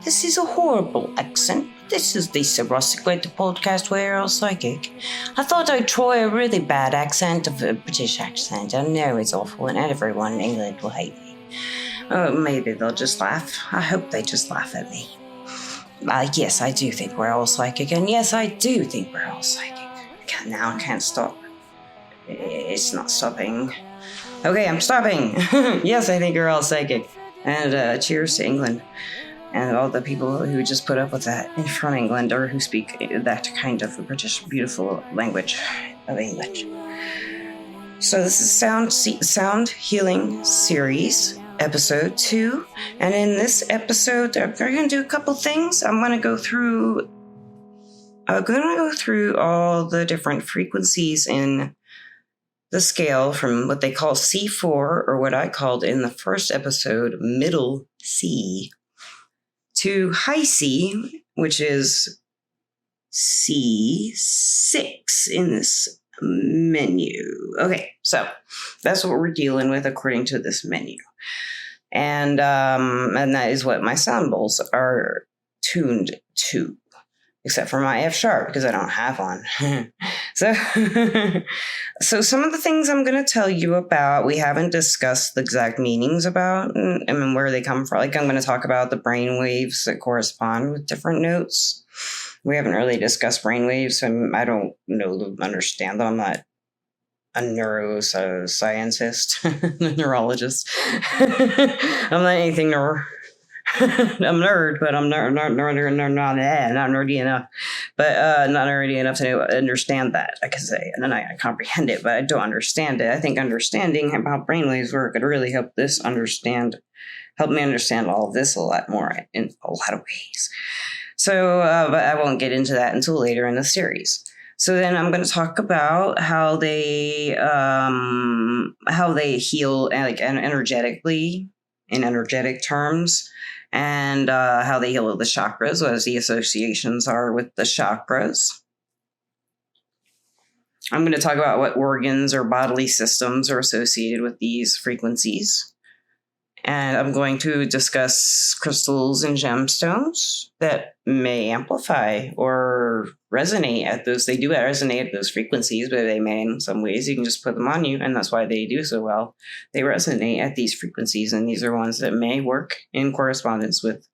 This is a horrible accent. This is Lisa Russick with the podcast We're All Psychic. I thought I'd try a really bad accent of a British accent. I know it's awful and everyone in England will hate me. Maybe they'll just laugh. I hope they just laugh at me. Yes, I do think we're all psychic, and yes, I do think we're all psychic. Now I can't stop. It's not stopping. Okay, I'm stopping. Yes, I think we're all psychic. And cheers to England. And all the people who just put up with that from England or who speak that kind of British beautiful language of English. So this is Sound Healing Series, episode 2. And in this episode, we're going to do a couple things. I'm going to go through all the different frequencies in the scale from what they call C4, or what I called in the first episode, middle C, to high C, which is C6 in this menu. Okay, so that's what we're dealing with according to this menu. And that is what my sound bowls are tuned to, except for my F sharp, because I don't have one. So some of the things I'm going to tell you about, we haven't discussed the exact meanings about, and where they come from. Like, I'm going to talk about the brain waves that correspond with different notes. We haven't really discussed brain waves, so I don't understand them. I'm not a neuroscientist, a neurologist. I'm not anything I'm nerd, but I'm not nerdy enough. But not nerdy enough to understand that, I can say. And then I comprehend it, but I don't understand it. I think understanding how brainwaves work could really help me understand all of this a lot more in a lot of ways. So, but I won't get into that until later in the series. So then I'm going to talk about how they heal, like, energetically, in energetic terms, and how they heal the chakras, what the associations are with the chakras. I'm going to talk about what organs or bodily systems are associated with these frequencies. And I'm going to discuss crystals and gemstones that may amplify or resonate at those. They do resonate at those frequencies, but they may in some ways. You can just put them on you, and that's why they do so well. They resonate at these frequencies, and these are ones that may work in correspondence with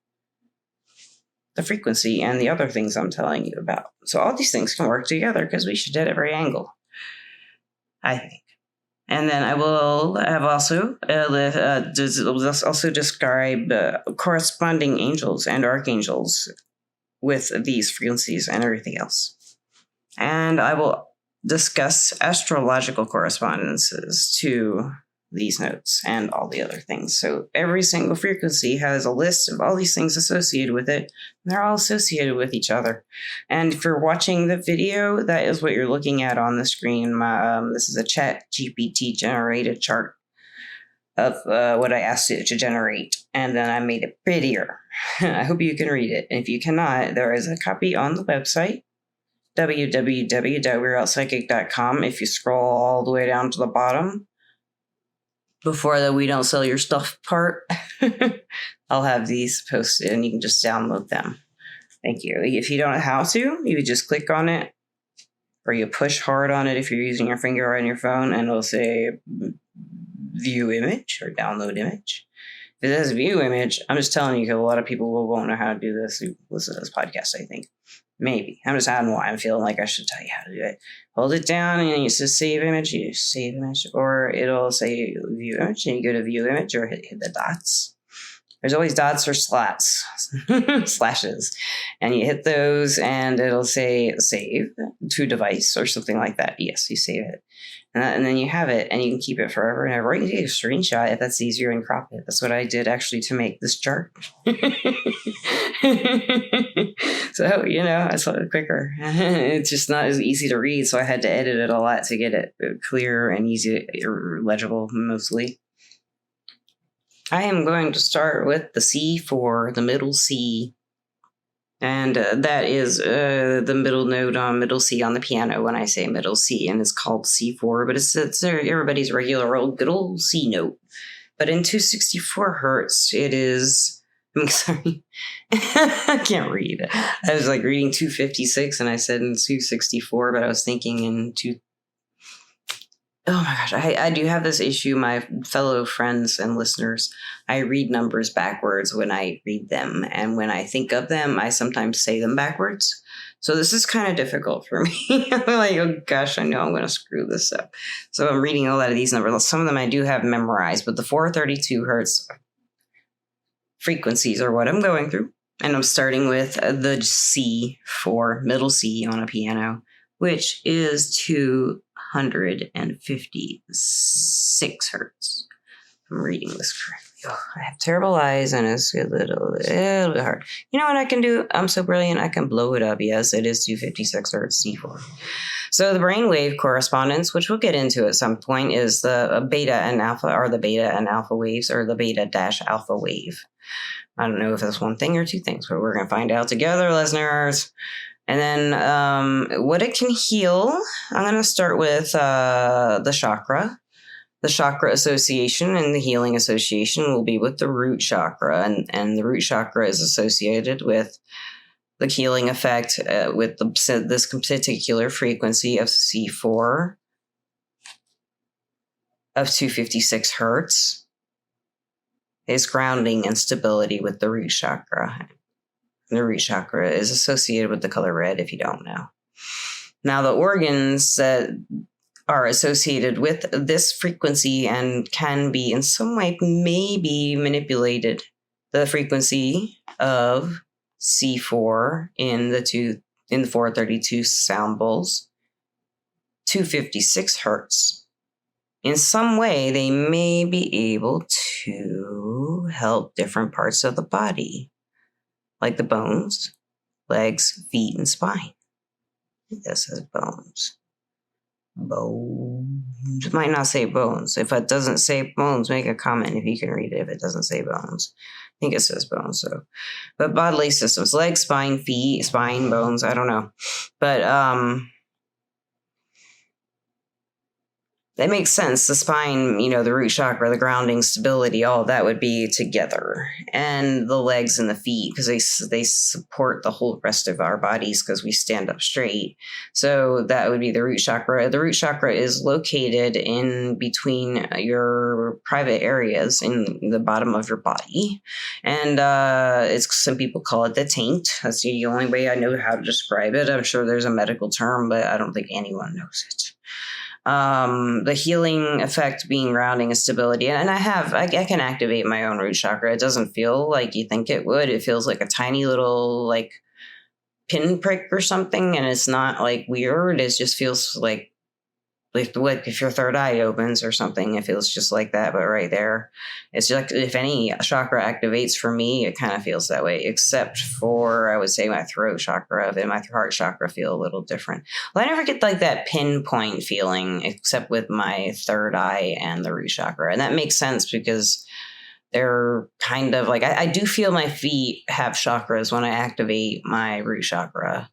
the frequency and the other things I'm telling you about. So all these things can work together because we should at every angle, I think. And then I will have also describe corresponding angels and archangels with these frequencies and everything else. And I will discuss astrological correspondences to these notes and all the other things. So every single frequency has a list of all these things associated with it. And they're all associated with each other. And if you're watching the video, that is what you're looking at on the screen. This is a Chat GPT generated chart of what I asked it to generate. And then I made it prettier. I hope you can read it. And if you cannot, there is a copy on the website, www.we'reallpsychic.com. If you scroll all the way down to the bottom, before the "we don't sell your stuff" part, I'll have these posted and you can just download them. Thank you. If you don't know how to, you just click on it, or you push hard on it if you're using your finger on your phone, and it'll say view image or download image. If it says view image, I'm just telling you because a lot of people won't know how to do this who listen to this podcast, I think. Maybe. I'm just adding why I'm feeling like I should tell you how to do it. Hold it down and it says save image. You save image, or it'll say view image, and you go to view image or hit the dots. There's always dots or slashes, and you hit those and it'll say save to device or something like that. Yes, you save it. And then you have it, and you can keep it forever and ever. You can take a screenshot if that's easier and crop it. That's what I did actually to make this chart. So, it's a little quicker. It's just not as easy to read, so I had to edit it a lot to get it clear and easy, or legible mostly. I am going to start with the C4, the middle C. And that is the middle note on middle C on the piano when I say middle C, and it's called C4, but it's everybody's regular old good old C note. But in 264 hertz, it is I'm sorry. I can't read. I was like reading 256 and I said in 264, but I was thinking in oh my gosh, I do have this issue, my fellow friends and listeners. I read numbers backwards when I read them. And when I think of them, I sometimes say them backwards. So this is kind of difficult for me. I'm like, oh gosh, I know I'm going to screw this up. So I'm reading a lot of these numbers. Some of them I do have memorized, but the 432 hertz frequencies are what I'm going through. And I'm starting with the C for middle C on a piano, which is 256 hertz. I'm reading this correctly. Oh, I have terrible eyes and it's a little bit hard. You know what I can do? I'm so brilliant. I can blow it up. Yes, it is 256 hertz C4. So the brainwave correspondence, which we'll get into at some point, is the beta and alpha, or the beta and alpha waves, or the beta dash alpha wave. I don't know if that's one thing or two things, but we're going to find out together, listeners. And then what it can heal, I'm going to start with the chakra. The chakra association and the healing association will be with the root chakra. And the root chakra is associated with the healing effect with this particular frequency of C4 of 256 hertz is grounding and stability with the root chakra. The root chakra is associated with the color red, if you don't know. Now, the organs that are associated with this frequency and can be in some way maybe manipulated, the frequency of C4 in the 432 sound bowls, 256 hertz. In some way, they may be able to help different parts of the body, like the bones, legs, feet, and spine. This says bones. Bones. It might not say bones. If it doesn't say bones, make a comment if you can read it. If it doesn't say bones, I think it says bones. So, but bodily systems: legs, spine, feet, spine, bones. I don't know, but that makes sense. The spine, the root chakra, the grounding, stability, all of that would be together. And the legs and the feet, because they support the whole rest of our bodies because we stand up straight. So that would be the root chakra. The root chakra is located in between your private areas in the bottom of your body. And some people call it the taint. That's the only way I know how to describe it. I'm sure there's a medical term, but I don't think anyone knows it. The healing effect being grounding and stability. And I can activate my own root chakra. It doesn't feel like you think it would. It feels like a tiny little like pinprick or something. And it's not like weird. It just feels like if your third eye opens or something, it feels just like that, but right there. It's like if any chakra activates for me, it kind of feels that way, except for, I would say, my throat chakra and my heart chakra feel a little different. Well, I never get like that pinpoint feeling except with my third eye and the root chakra. And that makes sense because they're kind of like, I do feel my feet have chakras when I activate my root chakra.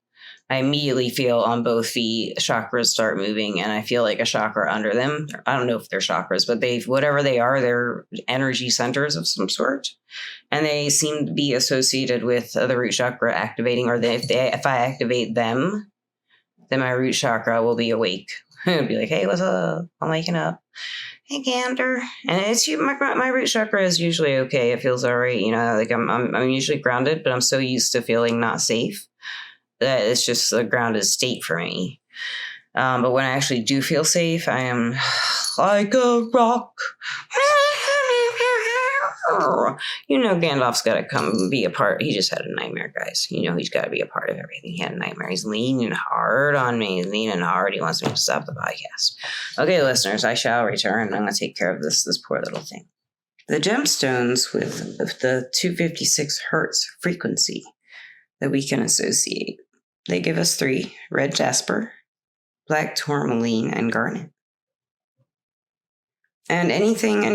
I immediately feel on both feet chakras start moving, and I feel like a chakra under them. I don't know if they're chakras, but whatever they are, they're energy centers of some sort, and they seem to be associated with the root chakra activating. Or if I activate them, then my root chakra will be awake. It'll be like, "Hey, what's up? I'm waking up. Hey, Gander." And it's my root chakra is usually okay. It feels all right. Like I'm usually grounded, but I'm so used to feeling not safe that it's just a grounded state for me. But when I actually do feel safe, I am like a rock. Gandalf's got to come be a part. He just had a nightmare, guys. He's got to be a part of everything. He had a nightmare. He's leaning hard on me. He's leaning hard. He wants me to stop the podcast. Okay, listeners, I shall return. I'm going to take care of this poor little thing. The gemstones with the 256 hertz frequency that we can associate. They give us 3: red jasper, black tourmaline, and garnet. And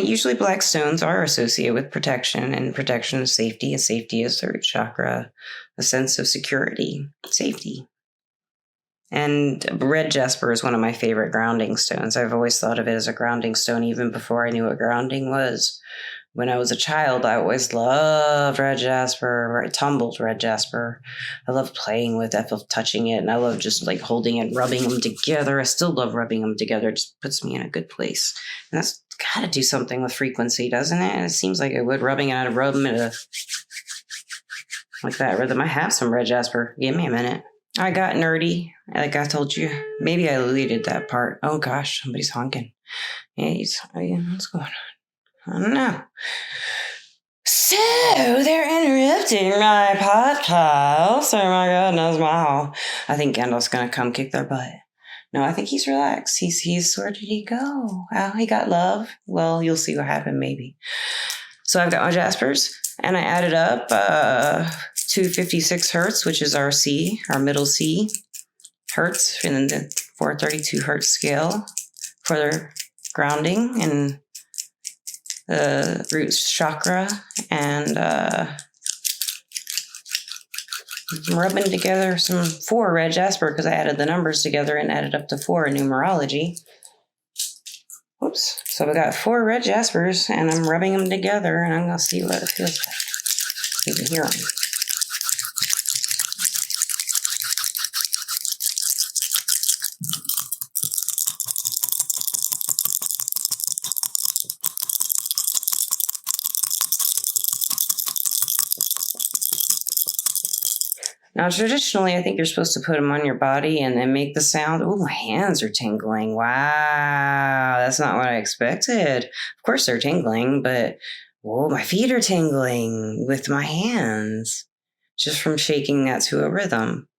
usually black stones are associated with protection, and protection is safety, and safety is the root chakra, a sense of security, safety. And red jasper is one of my favorite grounding stones. I've always thought of it as a grounding stone even before I knew what grounding was. When I was a child, I always loved red jasper, or tumbled red jasper. I loved playing with it, I love touching it, and I love just like holding it, rubbing them together. I still love rubbing them together. It just puts me in a good place. And that's got to do something with frequency, doesn't it? And it seems like it would. Rubbing it out of rubbing it like that rhythm. I have some red jasper. Give me a minute. I got nerdy, like I told you. Maybe I deleted that part. Oh gosh, somebody's honking. Yeah, what's going on? I don't know. So they're interrupting my podcast. Oh my goodness, wow. I think Gandalf's gonna come kick their butt. No, I think he's relaxed. He's where did he go? Oh, he got love. Well, you'll see what happened maybe. So I've got my jaspers, and I added up 256 hertz, which is our C, our middle C hertz, in the 432 hertz scale for their grounding and root chakra, and I'm rubbing together some 4 red jasper because I added the numbers together and added up to 4 in numerology. Whoops. So we got 4 red jaspers, and I'm rubbing them together, and I'm going to see what it feels like. You can hear them. Now, traditionally, I think you're supposed to put them on your body and then make the sound. Oh, my hands are tingling. Wow, that's not what I expected. Of course they're tingling, but whoa, my feet are tingling with my hands just from shaking that to a rhythm.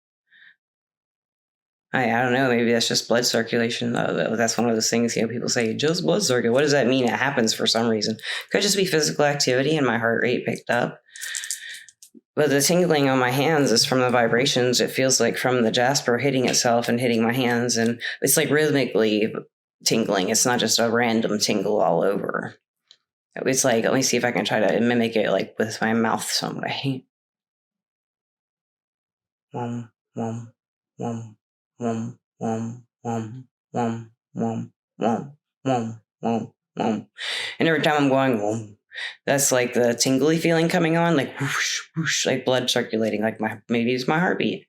I don't know, maybe that's just blood circulation. That's one of those things, people say, just blood circulation. What does that mean? It happens for some reason. Could just be physical activity and my heart rate picked up. But the tingling on my hands is from the vibrations. It feels like from the jasper hitting itself and hitting my hands. And it's like rhythmically tingling. It's not just a random tingle all over. It's like, let me see if I can try to mimic it like with my mouth some way. Wum, wum, wum, wum, wum, wum, wum, wum, wum, wum, wum, wum. And every time I'm going, wum, that's like the tingly feeling coming on, like whoosh, whoosh, like blood circulating, like maybe it's my heartbeat.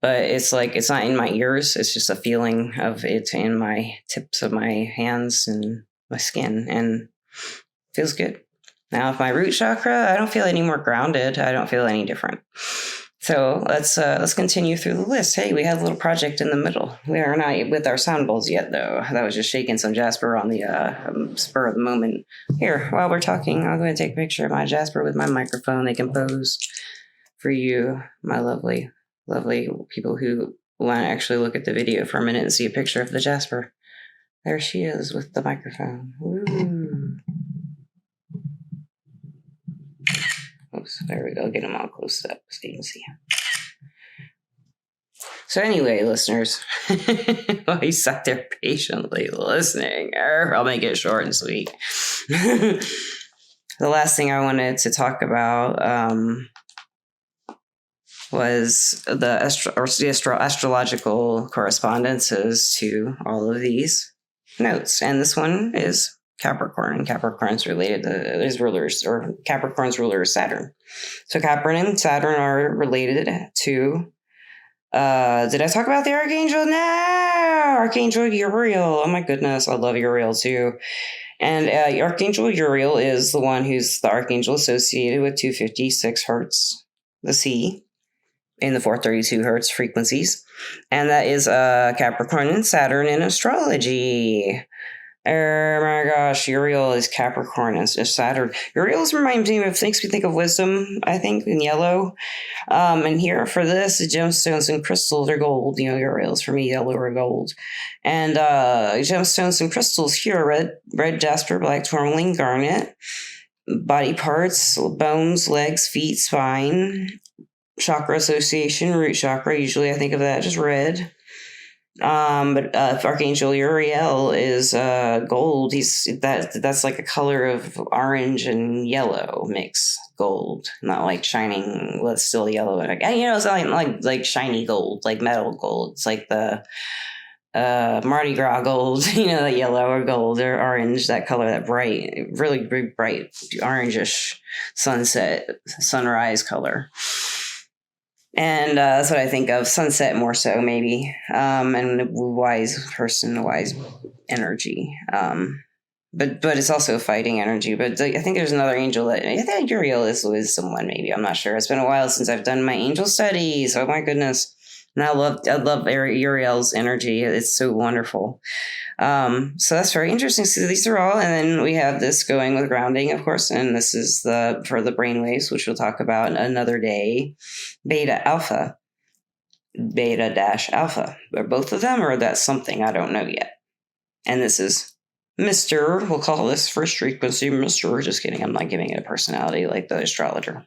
But it's like, it's not in my ears. It's just a feeling of it in my tips of my hands and my skin, and feels good. Now, with my root chakra, I don't feel any more grounded. I don't feel any different. So let's continue through the list. Hey, we had a little project in the middle. We are not with our sound bowls yet, though. That was just shaking some jasper on the spur of the moment. Here, while we're talking, I'll go ahead and take a picture of my jasper with my microphone. They can pose for you, my lovely, lovely people who want to actually look at the video for a minute and see a picture of the jasper. There she is with the microphone. Ooh. Oops, there we go. Get them all close up so you can see. So anyway, listeners, while you sat there patiently listening, I'll make it short and sweet. The last thing I wanted to talk about was the astrological correspondences to all of these notes. And this one is Capricorn, and Capricorn's related to his rulers, or Capricorn's ruler is Saturn. So Capricorn and Saturn are related to, did I talk about the Archangel? No! Archangel Uriel. Oh my goodness, I love Uriel too. And Archangel Uriel is the one who's the Archangel associated with 256 hertz, the C, in the 432 hertz frequencies. And that is Capricorn and Saturn in astrology. Oh my gosh, Uriel is Capricorn and Saturn. Uriel's reminds me of, makes me think of wisdom, I think, in yellow. And here for this, the gemstones and crystals are gold. Uriel's for me, yellow or gold. And gemstones and crystals here, red jasper, black tourmaline, garnet. Body parts, bones, legs, feet, spine. Chakra association, root chakra. Usually I think of that as red. But Archangel Uriel is gold. That's like a color of orange and yellow mix, gold, not like shining. Well, it's still yellow, but it's not like shiny gold, like metal gold. It's like the Mardi Gras gold, that yellow or gold or orange, that color, that bright, really bright orangish sunrise color. And that's what I think of, sunset more so maybe, and wise person, wise energy. But it's also fighting energy. But I think there's another angel that I think Uriel is someone, maybe. I'm not sure. It's been a while since I've done my angel studies. Oh my goodness. And I love Uriel's energy. It's so wonderful. So that's very interesting. So these are all, and then we have this going with grounding, of course, and this is for the brainwaves, which we'll talk about another day. Beta dash alpha. Are both of them, or that's something I don't know yet. And this is Mr. We'll call this first frequency Mr. Just kidding. I'm not giving it a personality like the astrologer.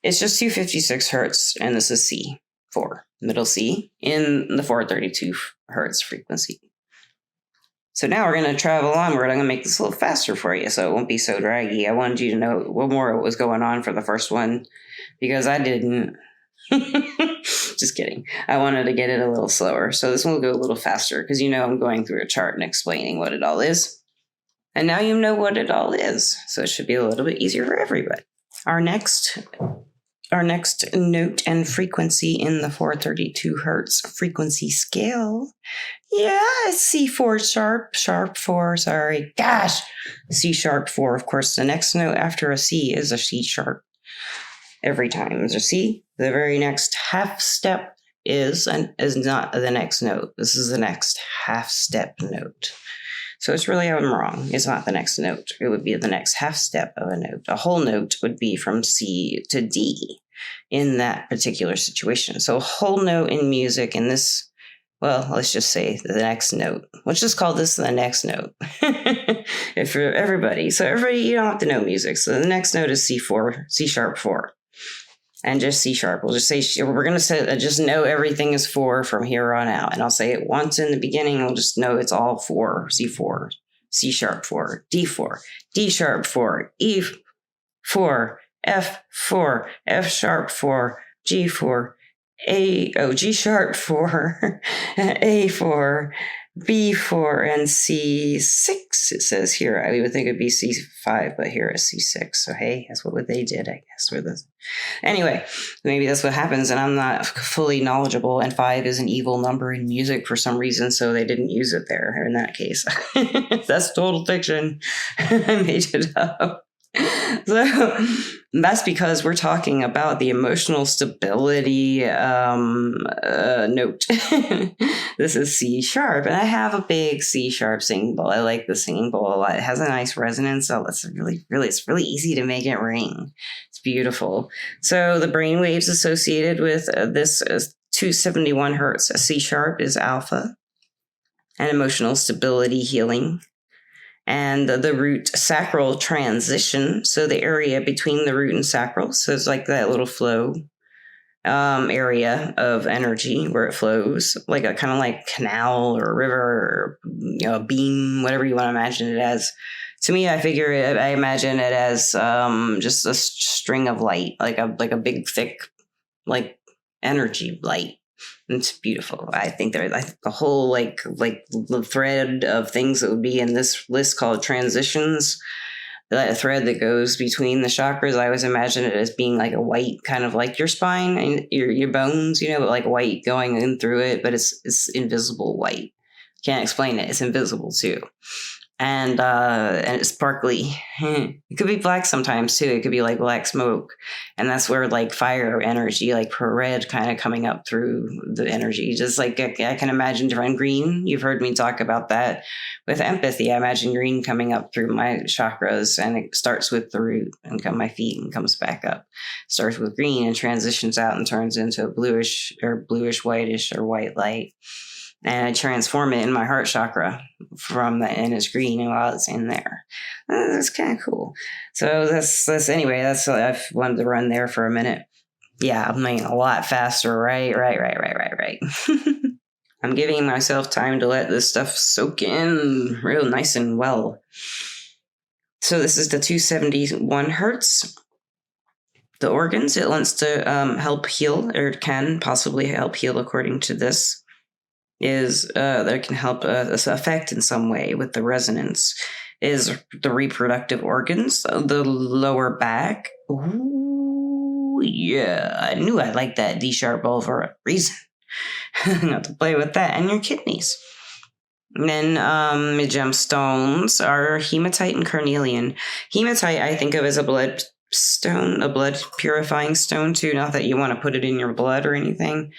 It's just 256 hertz, and this is C4, middle C, in the 432 hertz frequency. So now we're going to travel onward. I'm going to make this a little faster for you so it won't be so draggy. I wanted you to know what more was going on for the first one because I didn't. Just kidding. I wanted to get it a little slower. So this one will go a little faster because I'm going through a chart and explaining what it all is. And now you know what it all is. So it should be a little bit easier for everybody. Our next note and frequency in the 432 hertz frequency scale. Yeah, it's C4 sharp 4, sorry. Gosh, C sharp 4. Of course, the next note after a C is a C sharp. Every time there's a C, the very next half step is not the next note. This is the next half step note. So it's really, I'm wrong. It's not the next note. It would be the next half step of a note. A whole note would be from C to D in that particular situation. So a whole note in music in this, well, let's just say the next note. Let's just call this the next note. If for everybody. So everybody, you don't have to know music. So the next note is C4, C sharp 4. And just C sharp. We'll just say, we're going to say, just know everything is 4 from here on out. And I'll say it once in the beginning. We'll just know it's all 4, C4, C sharp 4, D4, D sharp 4, E4, F4, F sharp 4, G4, G sharp 4, A4, B4, and C6, it says here. I would think it'd be C5, but here it's C6. So, hey, that's what they did, I guess. Anyway, maybe that's what happens, and I'm not fully knowledgeable, and 5 is an evil number in music for some reason, so they didn't use it there in that case. That's total fiction. I made it up. So that's because we're talking about the emotional stability note. This is C sharp, and I have a big C sharp singing bowl. I like the singing bowl a lot. It has a nice resonance, so it's really easy to make it ring. It's beautiful. So the brain waves associated with this 271 hertz C sharp is alpha, and emotional stability healing. And the root sacral transition, so the area between the root and sacral, so it's like that little flow area of energy where it flows, like a kind of like canal or a river or a beam, whatever you want to imagine it as. To me, I imagine it as just a string of light, like a big thick like energy light. It's beautiful. I think the whole like the thread of things that would be in this list called transitions, that thread that goes between the chakras, I always imagine it as being like a white, kind of like your spine and your bones, but like white going in through it, but it's invisible white. Can't explain it. It's invisible too. And it's sparkly. It could be black sometimes too. It could be like black smoke. And that's where like fire energy, like red kind of coming up through the energy. Just like I can imagine different green. You've heard me talk about that with empathy. I imagine green coming up through my chakras, and it starts with the root and come my feet and comes back up. Starts with green and transitions out and turns into a bluish whitish or white light. And I transform it in my heart chakra and it's green while it's in there. That's kind of cool. So that's I've wanted to run there for a minute. Yeah, I'm making a lot faster. Right. I'm giving myself time to let this stuff soak in real nice and well. So this is the 271 hertz. The organs, it wants to help heal, or can possibly help heal according to this. is that can help affect in some way with the resonance is the reproductive organs, the lower back. Ooh, yeah, I knew I liked that D sharp ball for a reason. Not to play with that, and your kidneys. And then gemstones are hematite and carnelian. Hematite I think of as a blood stone, a blood purifying stone too. Not that you want to put it in your blood or anything,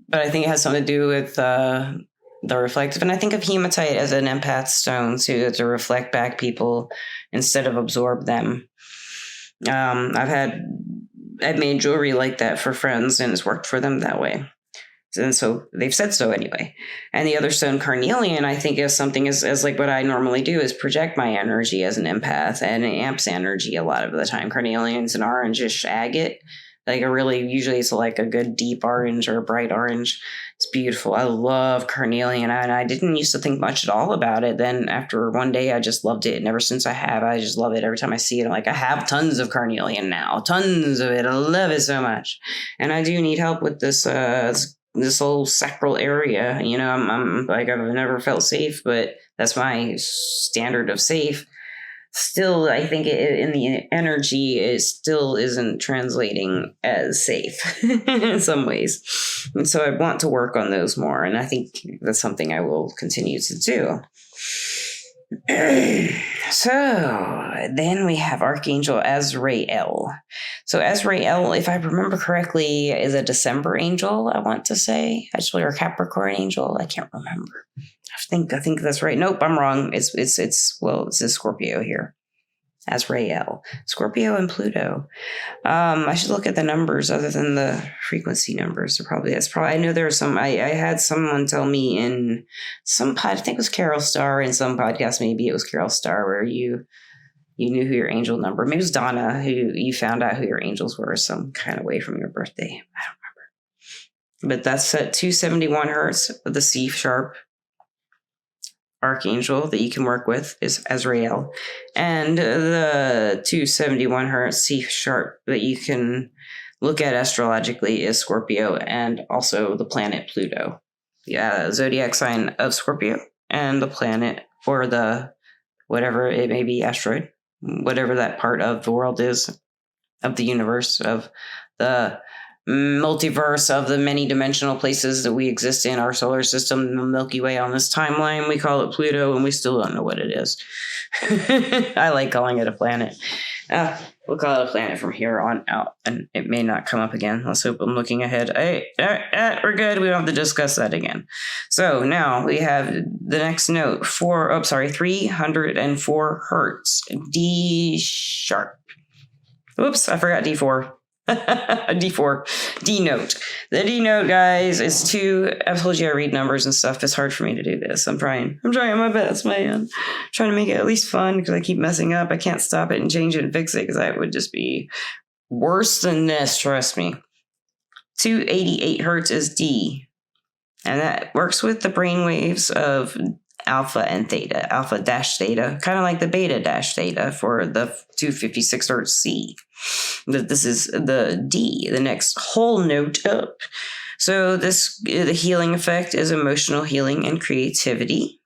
but I think it has something to do with the reflective. And I think of hematite as an empath stone too, to reflect back people instead of absorb them. I've made jewelry like that for friends, and it's worked for them that way. And so they've said so anyway. And the other stone, carnelian, I think is something as like what I normally do is project my energy as an empath, and it amps energy a lot of the time. Carnelian's an orangish agate. Like usually it's like a good deep orange or a bright orange. It's beautiful. I love carnelian, and I didn't used to think much at all about it. Then after one day, I just loved it. And ever since I just love it. Every time I see it, I'm like, I have tons of carnelian now. Tons of it. I love it so much. And I do need help with this whole sacral area. I'm like, I've never felt safe, but that's my standard of safe. Still, I think in the energy, it still isn't translating as safe in some ways. And so I want to work on those more. And I think that's something I will continue to do. So then we have Archangel Azrael. So Azrael, if I remember correctly, is a December angel, I want to say. Actually, or Capricorn angel. I can't remember. I think that's right. Nope, I'm wrong. It's a Scorpio here. Azrael, Scorpio, and Pluto. I should look at the numbers other than the frequency numbers. I know there are some. I had someone tell me in some pod. I think it was Carol Starr in some podcast. Maybe it was Carol Starr where you knew who your angel number. Maybe it was Donna who you found out who your angels were some kind of way from your birthday. I don't remember. But that's at 271 hertz with the C sharp archangel that you can work with is Azrael, and the 271 hertz C sharp that you can look at astrologically is Scorpio, and also the planet Pluto. Yeah, zodiac sign of Scorpio, and the planet, or the whatever it may be, asteroid, whatever that part of the world is, of the universe, of the multiverse, of the many dimensional places that we exist in our solar system, the Milky Way on this timeline. We call it Pluto, and we still don't know what it is. I like calling it a planet. We'll call it a planet from here on out, and it may not come up again. Let's hope I'm looking ahead. We're good. We don't have to discuss that again. So now we have the next note, 304 hertz, D sharp. Oops, I forgot D4. D4, D note. The D note, guys, is 2. I've told you I read numbers and stuff. It's hard for me to do this. I'm trying my best, man. I'm trying to make it at least fun because I keep messing up. I can't stop it and change it and fix it because that would just be worse than this, trust me. 288 hertz is D. And that works with the brain waves of alpha and theta, alpha dash theta, kind of like the beta dash theta for the 256 hertz C. This is the D, the next whole note up. So the healing effect is emotional healing and creativity.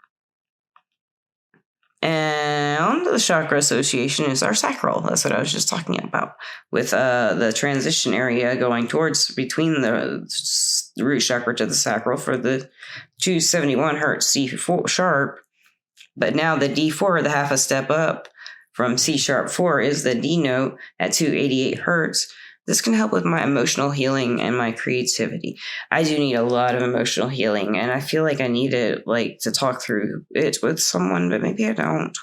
And the chakra association is our sacral. That's what I was just talking about with the transition area going between the root chakra to the sacral for the 271 hertz C sharp. But now the D4, the half a step up from C sharp 4, is the D note at 288 hertz. This can help with my emotional healing and my creativity. I do need a lot of emotional healing, and I feel like I need it to talk through it with someone, but maybe I don't.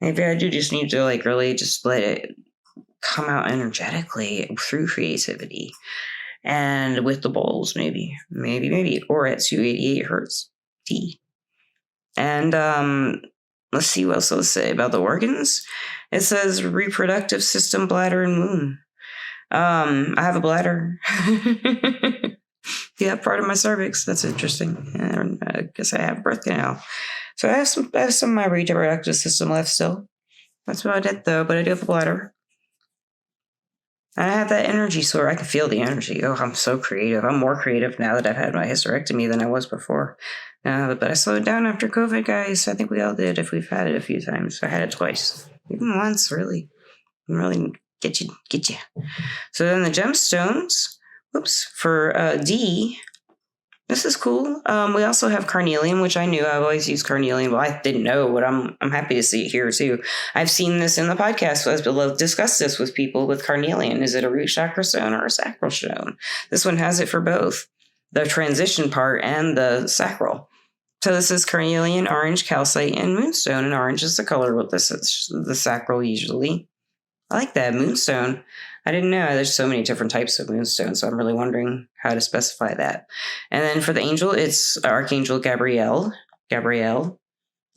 Maybe I do just need to really just let it come out energetically through creativity. And with the bowls, maybe, or at 288 hertz D. And let's see what else it'll say about the organs. It says reproductive system, bladder, and womb. I have a bladder. Yeah, part of my cervix. That's interesting. And I guess I have a birth canal. So I have some of my reproductive system left still. That's about it, though. But I do have a bladder. I have that energy soar. I can feel the energy. Oh, I'm so creative. I'm more creative now that I've had my hysterectomy than I was before. But I slowed down after COVID, guys. I think we all did if we've had it a few times. I had it twice. Even once, really. Really get you. So then the gemstones, for D, this is cool. We also have carnelian, which I knew. I've always used carnelian, but I didn't know. But I'm happy to see it here too. I've seen this in the podcast. I've discussed this with people with carnelian. Is it a root chakra stone or a sacral stone? This one has it for both, the transition part and the sacral. So this is carnelian, orange, calcite, and moonstone. And orange is the color with this is the sacral usually. I like that moonstone. I didn't know there's so many different types of moonstone, so I'm really wondering how to specify that. And then for the angel, it's Archangel Gabriel.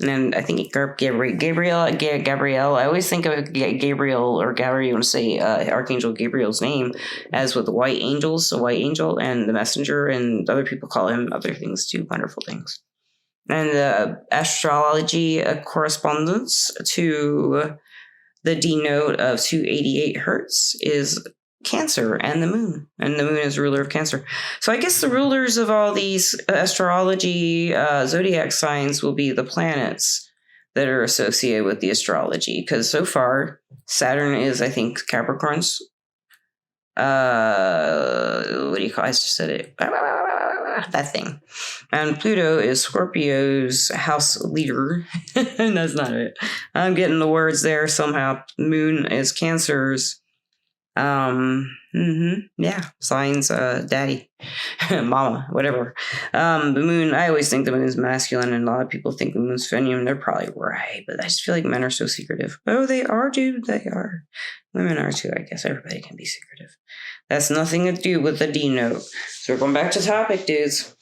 And I think Gabriel. I always think of Gabriel or Gabriel, you want to say Archangel Gabriel's name as with the white angels, the white angel and the messenger, and other people call him other things too, wonderful things. And the astrology correspondence to the D note of 288 hertz is Cancer and the moon. And the moon is ruler of Cancer. So I guess the rulers of all these astrology zodiac signs will be the planets that are associated with the astrology. Because so far, Saturn is, I think, Capricorn's. What do you call it? I just said it. That thing. And Pluto is Scorpio's house leader. And that's not it. I'm getting the words there somehow. Moon is Cancer's. Signs, daddy, mama, whatever. The moon, I always think the moon's masculine, and a lot of people think the moon's feminine. They're probably right, but I just feel like men are so secretive. Oh, they are, dude. They are. Women are too, I guess. Everybody can be secretive. That's nothing to do with the D note. So we're going back to topic, dudes.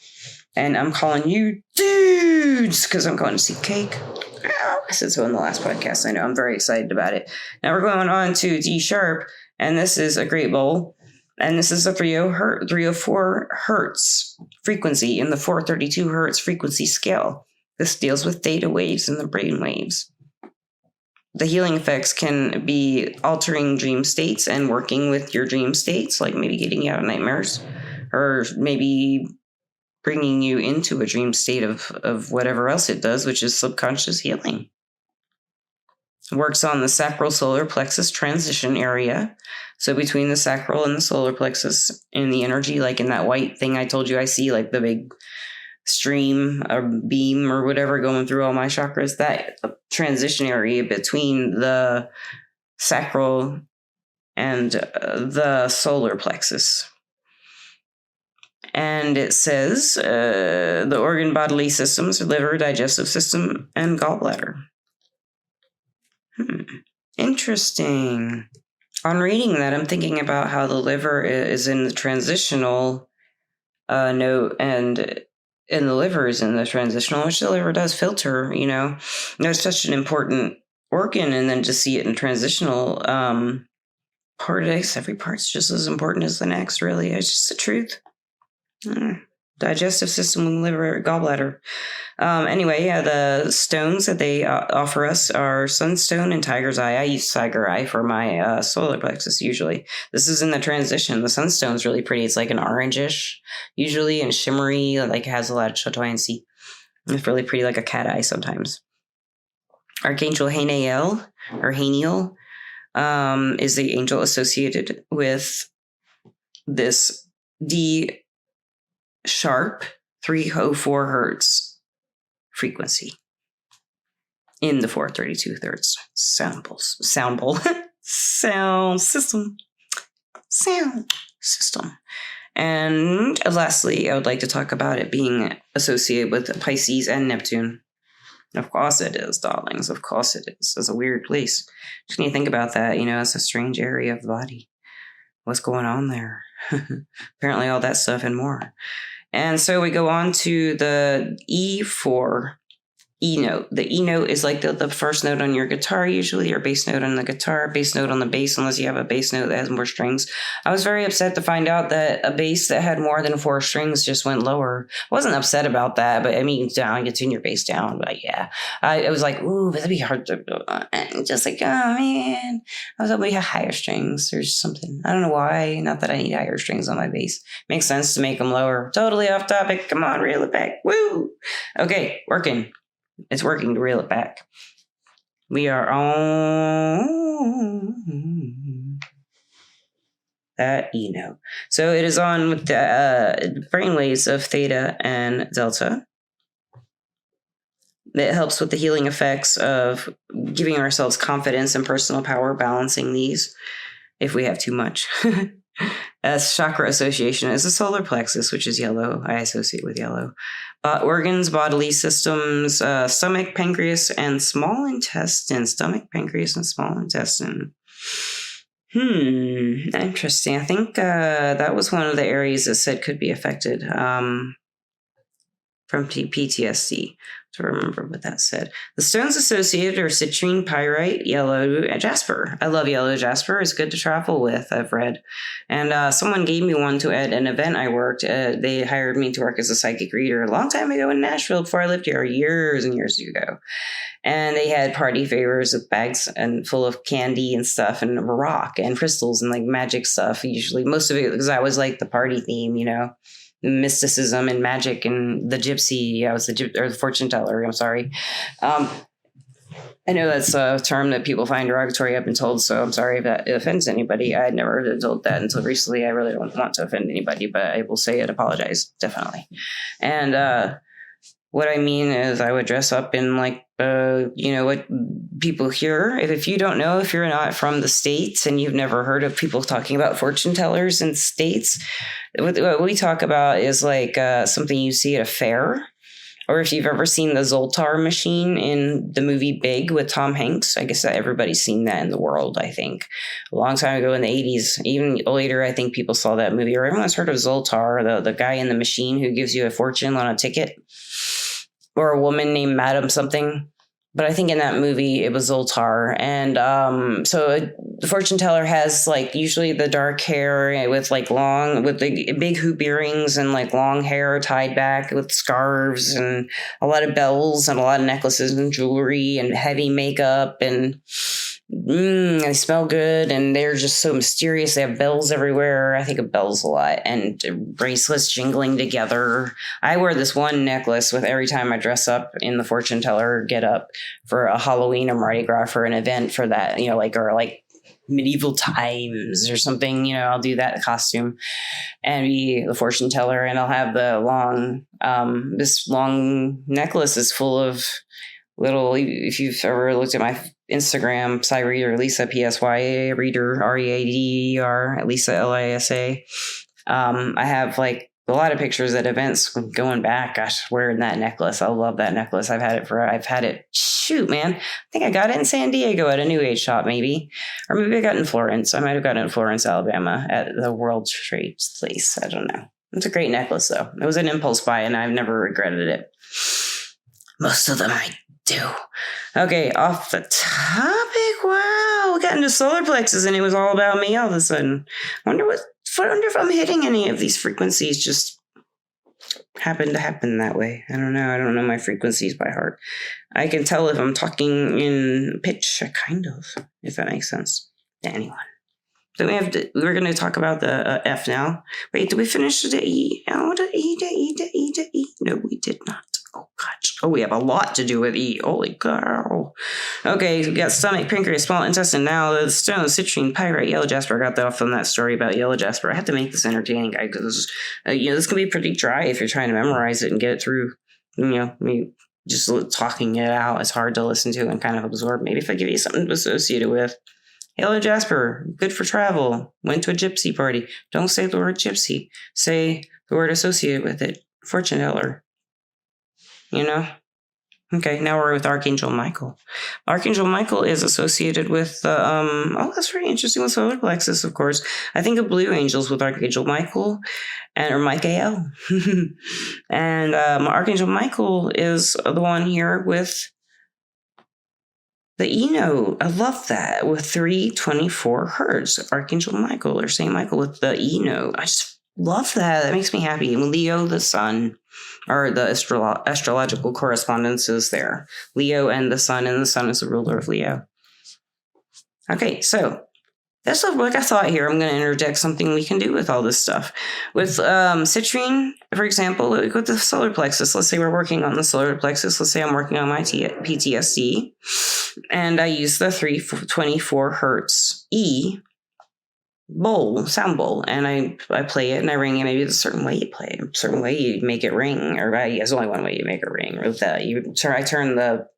And I'm calling you dudes because I'm going to see cake. I said so in the last podcast. I know. I'm very excited about it. Now we're going on to D sharp. And this is a great bowl. And this is a 304 hertz frequency in the 432 hertz frequency scale. This deals with theta waves and the brain waves. The healing effects can be altering dream states and working with your dream states, like maybe getting you out of nightmares, or maybe bringing you into a dream state of whatever else it does, which is subconscious healing. Works on the sacral solar plexus transition area. So between the sacral and the solar plexus in the energy, like in that white thing I told you I see, like the big stream or beam or whatever going through all my chakras, that transition area between the sacral and the solar plexus. And it says the organ bodily systems, liver, digestive system, and gallbladder. Interesting. On reading that, I'm thinking about how the liver is in the transitional note, and the liver is in the transitional, which the liver does filter, you know. That's such an important organ, and then to see it in transitional part of it, every part's just as important as the next, really. It's just the truth. Digestive system, liver, gallbladder. Anyway, the stones that they offer us are sunstone and tiger's eye. I use tiger eye for my solar plexus usually. This is in the transition. The sunstone's really pretty. It's like an orangish usually and shimmery, like has a lot of chatoyancy. It's really pretty, like a cat eye sometimes. Archangel Haniel or Haniel is the angel associated with this D sharp 304 hertz frequency in the 432 hertz sound system. And lastly, I would like to talk about it being associated with Pisces and Neptune. Of course it is, darlings. Of course it is. It's a weird place. Just need to think about that. You know, it's a strange area of the body. What's going on there? Apparently all that stuff and more. And so we go on to the E4 E note. The E note is like the first note on your guitar, usually, or bass note on the guitar, bass note on the bass, unless you have a bass note that has more strings. I was very upset to find out that a bass that had more than 4 strings just went lower. I wasn't upset about that, but I mean, down, you tune your bass down. But yeah, I was like, ooh, that'd be hard to, and just like, oh man, I was hoping we had higher strings or something. I don't know why. Not that I need higher strings on my bass. Makes sense to make them lower. Totally off topic. Come on, reel it back. Woo! Okay, working. It's working to reel it back. We are on that E note. So it is on with the brainwaves of theta and delta. It helps with the healing effects of giving ourselves confidence and personal power, balancing these if we have too much. As chakra association is the solar plexus, which is yellow. I associate with yellow. Organs, bodily systems, stomach, pancreas, and small intestine. Stomach, pancreas, and small intestine. Interesting. I think that was one of the areas that said could be affected from PTSD. To remember what that said. The stones associated are citrine, pyrite, yellow, jasper. I love yellow jasper. It's good to travel with, I've read. And someone gave me one to at an event I worked. They hired me to work as a psychic reader a long time ago in Nashville before I lived here, years and years ago. And they had party favors with bags and full of candy and stuff and rock and crystals and like magic stuff. Usually most of it because I was like the party theme, you know. Mysticism and magic and the gypsy. I was the fortune teller. I'm sorry. I know that's a term that people find derogatory, I've been told, so I'm sorry if that offends anybody. I had never been told that until recently. I really don't want to offend anybody, but I will say it, apologize, definitely. And what I mean is I would dress up in like, what people hear. If you don't know, if you're not from the States and you've never heard of people talking about fortune tellers in States, what we talk about is like something you see at a fair. Or if you've ever seen the Zoltar machine in the movie Big with Tom Hanks, I guess that everybody's seen that in the world, I think. A long time ago in the 80s, even later, I think people saw that movie. Or everyone's heard of Zoltar, the guy in the machine who gives you a fortune on a ticket. Or a woman named Madam something. But I think in that movie, it was Zoltar. And so the fortune teller has like usually the dark hair with like with the big hoop earrings and like long hair tied back with scarves and a lot of bells and a lot of necklaces and jewelry and heavy makeup. And they smell good and they're just so mysterious. They have bells everywhere. I think of bells a lot and bracelets jingling together. I wear this one necklace with every time I dress up in the fortune teller get up for a Halloween or Mardi Gras for an event for that, or medieval times or something, I'll do that costume and be the fortune teller and I'll have the this long necklace is full of little, if you've ever looked at my Instagram, Psy Reader, Lisa, P-S-Y-A, Reader, R-E-A-D-E-R, Lisa, L-I-S-A. I have like a lot of pictures at events going back, gosh, wearing that necklace. I love that necklace. I've had it, shoot, man. I think I got it in San Diego at a New Age shop, maybe. Or maybe I got it in Florence. I might have got it in Florence, Alabama at the World Trade place. I don't know. It's a great necklace, though. It was an impulse buy, and I've never regretted it. Most of them I do. Okay, off the topic. Wow, we got into solar plexus and it was all about me all of a sudden. I wonder if I'm hitting any of these frequencies just happen to happen that way. I don't know. I don't know my frequencies by heart. I can tell if I'm talking in pitch, kind of, if that makes sense to anyone. So we're going to talk about the F now. Wait, did we finish the E? Oh, the E. No, we did not. Oh, gosh. Oh, we have a lot to do with E. Holy cow. Okay, we got stomach, pancreas, small intestine. Now the stones, citrine, pyrite, yellow jasper. I got that off from that story about yellow jasper. I had to make this entertaining, guys, because this can be pretty dry if you're trying to memorize it and get it through. Just talking it out is hard to listen to and kind of absorb. Maybe if I give you something to associate it with. Yellow jasper, good for travel. Went to a gypsy party. Don't say the word gypsy. Say the word associated with it. Fortune teller. Okay, now we're with Archangel Michael. Archangel Michael is associated with the, that's very interesting, with solar plexus, of course. I think of blue angels with Archangel Michael, or Michael. And Archangel Michael is the one here with the E note. I love that, with 324 hertz. Archangel Michael, or Saint Michael with the E note. I just love that. That makes me happy. And Leo, the sun, or the astrological correspondence is there. Leo and the sun is the ruler of Leo. Okay, so that's like I thought here. I'm going to interject something we can do with all this stuff. With citrine, for example, with the solar plexus, let's say we're working on the solar plexus. Let's say I'm working on my PTSD, and I use the 324 hertz E sound bowl, and I play it and I ring it. Maybe it's a certain way you play it, a certain way you make it ring, or there's only one way you make it ring. With that, I turn the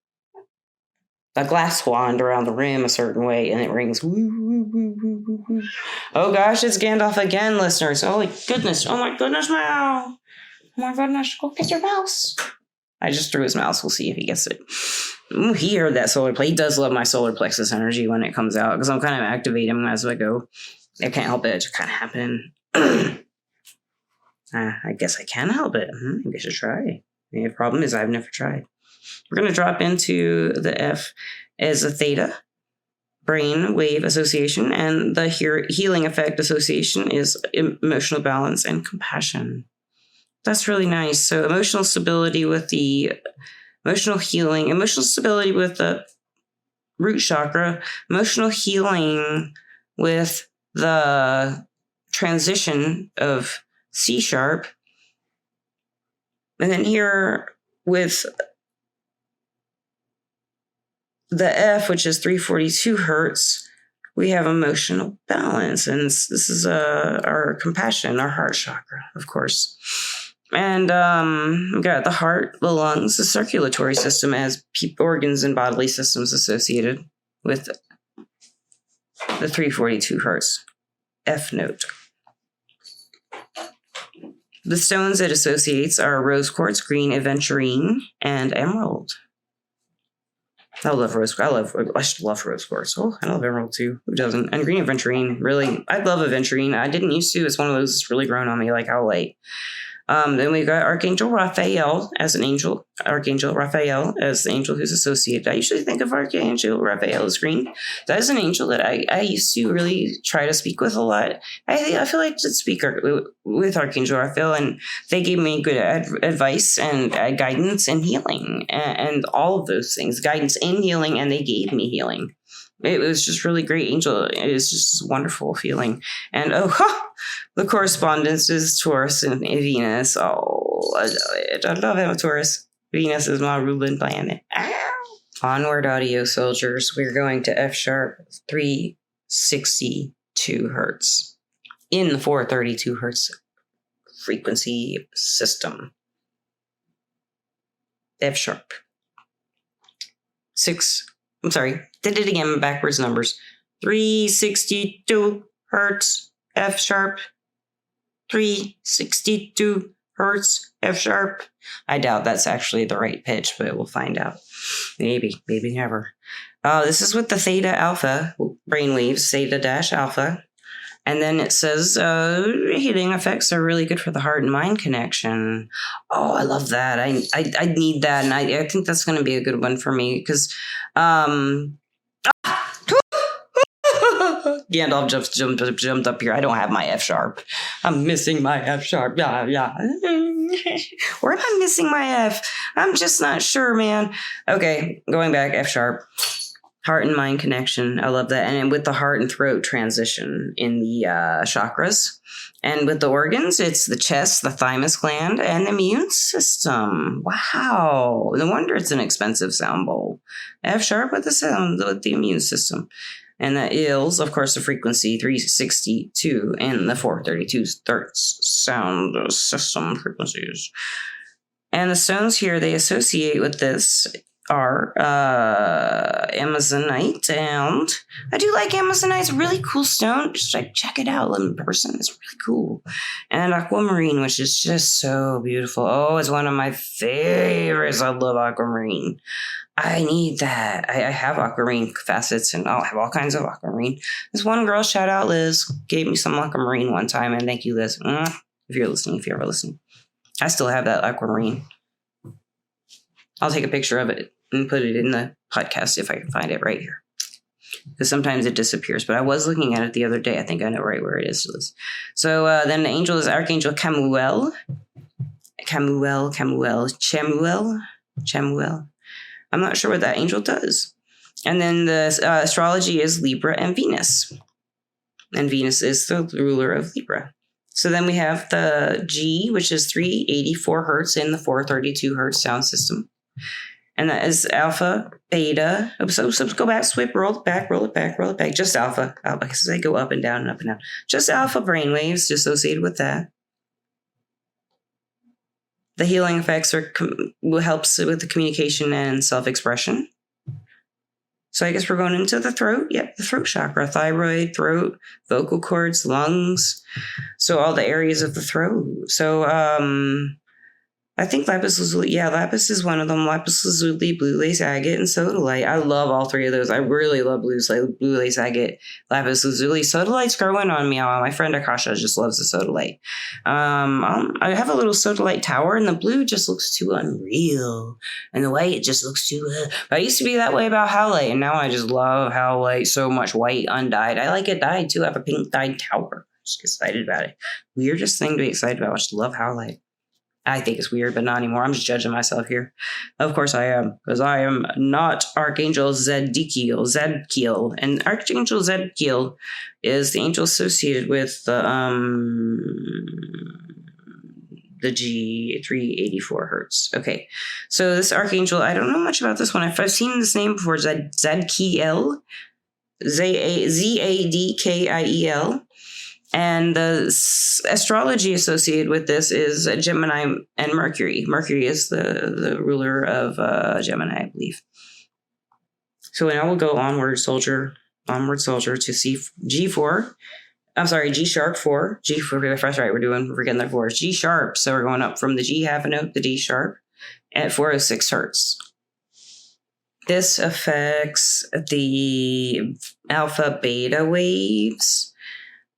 glass wand around the rim a certain way, and it rings. Woo, woo, woo, woo, woo, woo. Oh gosh, it's Gandalf again, listeners. Holy goodness! Oh my goodness, meow! Oh my goodness, go get your mouse. I just threw his mouse. We'll see if he gets it. Ooh, he heard that solar plexus. He does love my solar plexus energy when it comes out, because I'm kind of activating him as I go. I can't help it. It just kind of happened. I guess I can help it. Maybe I should try. The problem is I've never tried. We're going to drop into the F as a theta, brain wave association, and the healing effect association is emotional balance and compassion. That's really nice. So emotional stability with the emotional healing, emotional stability with the root chakra, emotional healing with the transition of C sharp. And then here with the F, which is 342 hertz, we have emotional balance. And this is our compassion, our heart chakra, of course. And we got the heart, the lungs, the circulatory system as organs and bodily systems associated with the 342 hertz F note. The stones it associates are rose quartz, green aventurine, and emerald. I love rose quartz. Oh, I love emerald too. Who doesn't? And green aventurine, really. I love aventurine. I didn't used to. It's one of those that's really grown on me, like owlite. Then we've got Archangel Raphael as an angel. Archangel Raphael as the angel who's associated. I usually think of Archangel Raphael as green. That is an angel that I used to really try to speak with a lot. I feel like I did speak with Archangel Raphael, and they gave me good advice and guidance and healing and all of those things. Guidance and healing, and they gave me healing. It was just really great angel. It was just a wonderful feeling. And the correspondence is Taurus and Venus. Oh, I love it. I love it with Taurus. Venus is my ruling planet. Ow. Onward, audio soldiers. We're going to F sharp 362 hertz in the 432 hertz frequency system. F sharp. Did it again, backwards numbers. 362 hertz, F sharp. 362 hertz, F sharp. I doubt that's actually the right pitch, but we'll find out. Maybe never. This is with the theta alpha brainwaves, theta dash alpha. And then it says healing effects are really good for the heart and mind connection. Oh, I love that. I need that, and I think that's going to be a good one for me because Gandalf jumped up here. I don't have my F sharp. I'm missing my F sharp. Yeah. Where am I missing my F? I'm just not sure, man. Okay, going back, F sharp. Heart and mind connection. I love that. And with the heart and throat transition in the chakras. And with the organs, it's the chest, the thymus gland, and the immune system. Wow. No wonder it's an expensive sound bowl. F sharp with the immune system. And the ills, of course, the frequency 362 and the 432 hertz sound system frequencies. And the stones here, they associate with this are Amazonite, and I do like Amazonite. It's a really cool stone. Just like check it out in person. It's really cool. And aquamarine, which is just so beautiful. Oh, it's one of my favorites. I love aquamarine. I need that. I have aquamarine facets, and I'll have all kinds of aquamarine. This one girl, shout out Liz, gave me some aquamarine one time, and thank you, Liz. If you're listening, if you're ever listening. I still have that aquamarine. I'll take a picture of it and put it in the podcast if I can find it right here. Because sometimes it disappears. But I was looking at it the other day. I think I know right where it is. So then the angel is Archangel Chamuel. Chamuel. I'm not sure what that angel does. And then the astrology is Libra and Venus. And Venus is the ruler of Libra. So then we have the G, which is 384 hertz in the 432 hertz sound system. And that is alpha, beta. So go back, roll it back. Just alpha. Because they go up and down and up and down. Just alpha brainwaves associated with that. The healing effects helps with the communication and self-expression. So I guess we're going into the throat. Yep, the throat chakra, thyroid, throat, vocal cords, lungs. So all the areas of the throat. So I think lapis lazuli. Yeah, lapis is one of them. Lapis lazuli, blue lace agate, and sodalite. I love all three of those. I really love blue lace agate, lapis lazuli. Sodalite's growing on me. My friend Akasha just loves the sodalite. I have a little sodalite tower, and the blue just looks too unreal, and the white just looks too. But I used to be that way about howlite, and now I just love howlite so much. White undyed. I like it dyed too. I have a pink dyed tower. Just excited about it. Weirdest thing to be excited about. I just love howlite. I think it's weird, but not anymore. I'm just judging myself here. Of course I am, because I am not Archangel Zadkiel. And Archangel Zadkiel is the angel associated with the G 384 hertz. Okay, so this Archangel, I don't know much about this one. I've seen this name before, Zadkiel, Zadkiel. And the astrology associated with this is Gemini and Mercury. Mercury is the ruler of Gemini, I believe. So now we'll go onward soldier to G4. I'm sorry, G sharp 4. G4, that's right, we're getting there 4. G sharp. So we're going up from the G half a note to D sharp at 406 hertz. This affects the alpha beta waves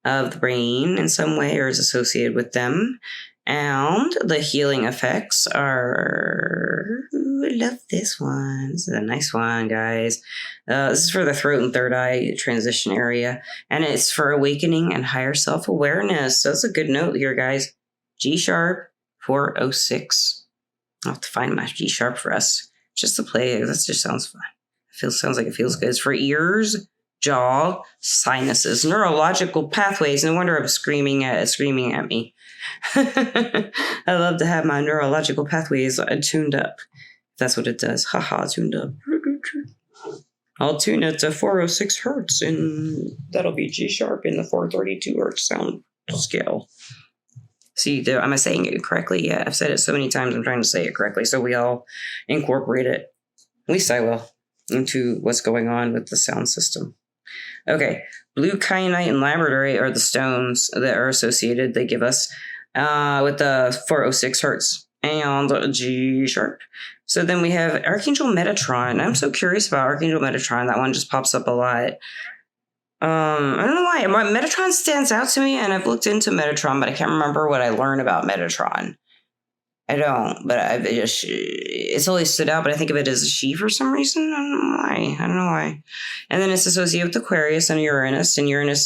of the brain in some way or is associated with them. And the healing effects are... Ooh, I love this one. This is a nice one, guys. This is for the throat and third eye transition area. And it's for awakening and higher self-awareness. So that's a good note here, guys. G sharp 406. I'll have to find my G sharp for us. Just to play. That just sounds fun. Sounds like it feels good. It's for ears, jaw, sinuses, neurological pathways. No wonder I'm screaming at me. I love to have my neurological pathways tuned up. That's what it does. Haha, tuned up. I'll tune it to 406 hertz, and that'll be G sharp in the 432 hertz sound scale. See, am I saying it correctly? Yeah, I've said it so many times. I'm trying to say it correctly, so we all incorporate it. At least I will, into what's going on with the sound system. Okay, blue kyanite and labradorite are the stones that are associated. They give us with the 406 hertz and G sharp. So then we have Archangel Metatron. I'm so curious about Archangel Metatron. That one just pops up a lot. I don't know why. Metatron stands out to me, and I've looked into Metatron, but I can't remember what I learned about Metatron. I don't, but it's always stood out, but I think of it as a she for some reason. I don't know why. And then it's associated with Aquarius and Uranus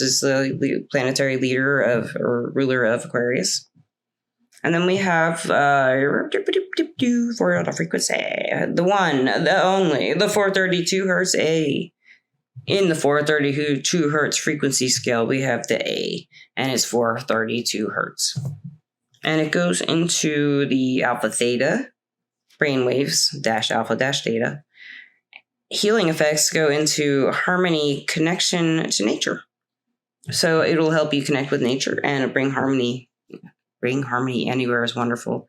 is the planetary leader or ruler of Aquarius. And then we have for the frequency, the one, the only, the 432 hertz A. In the 432 hertz frequency scale, we have the A, and it's 432 hertz. And it goes into the alpha theta brainwaves, dash alpha dash theta. Healing effects go into harmony, connection to nature. So it'll help you connect with nature and bring harmony. Bring harmony anywhere is wonderful.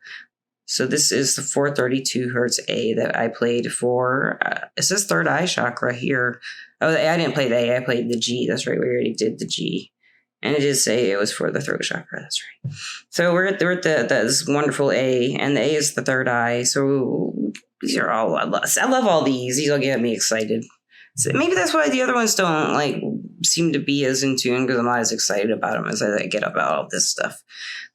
So this is the 432 hertz A that I played for. It says third eye chakra here. Oh, I didn't play the A. I played the G. That's right. We already did the G. And it did say it was for the throat chakra. That's right. So we're at this wonderful A, and the A is the third eye. So these are all, I love all these. These all get me excited. So maybe that's why the other ones don't like seem to be as in tune, because I'm not as excited about them as I get about all this stuff.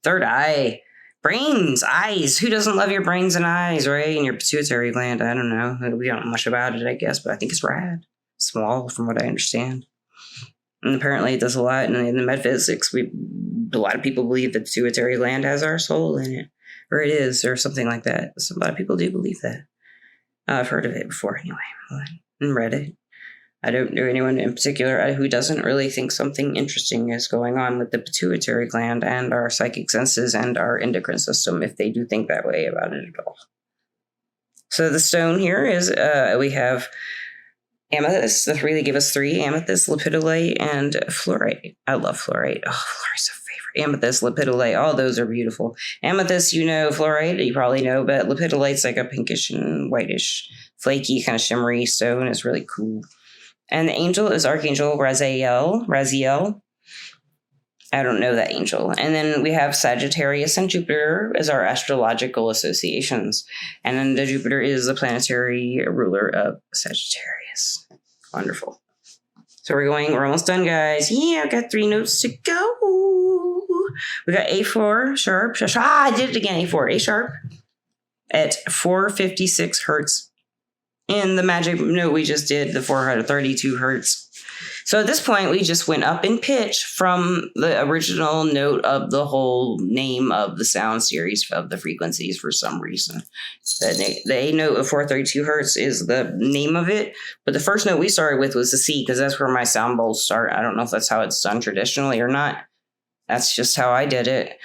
Third eye. Brains, eyes. Who doesn't love your brains and eyes, right? And your pituitary gland. I don't know. We don't know much about it, I guess, but I think it's rad. Small, from what I understand. And apparently it does a lot. And in the metaphysics, a lot of people believe the pituitary gland has our soul in it. Or it is, or something like that. So a lot of people do believe that. I've heard of it before, anyway. And read it. I don't know anyone in particular who doesn't really think something interesting is going on with the pituitary gland and our psychic senses and our endocrine system, if they do think that way about it at all. So the stone here is, we have amethyst. The three, they give us three: amethyst, lepidolite, and fluorite. I love fluorite. Oh, fluorite's a favorite. Amethyst, lepidolite, all those are beautiful. Amethyst, fluorite, you probably know, but lepidolite's like a pinkish and whitish, flaky, kind of shimmery stone. It's really cool. And the angel is Archangel Raziel. I don't know that angel. And then we have Sagittarius and Jupiter as our astrological associations. And then the Jupiter is the planetary ruler of Sagittarius. Wonderful. So we're almost done, guys. Yeah, I got 3 notes to go. We got A4 sharp. I did it again. A sharp at 456 hertz. In the magic note we just did, the 432 hertz. So at this point, we just went up in pitch from the original note of the whole name of the sound series of the frequencies for some reason. The A note of 432 hertz is the name of it, but the first note we started with was the C, because that's where my sound bowls start. I don't know if that's how it's done traditionally or not. That's just how I did it.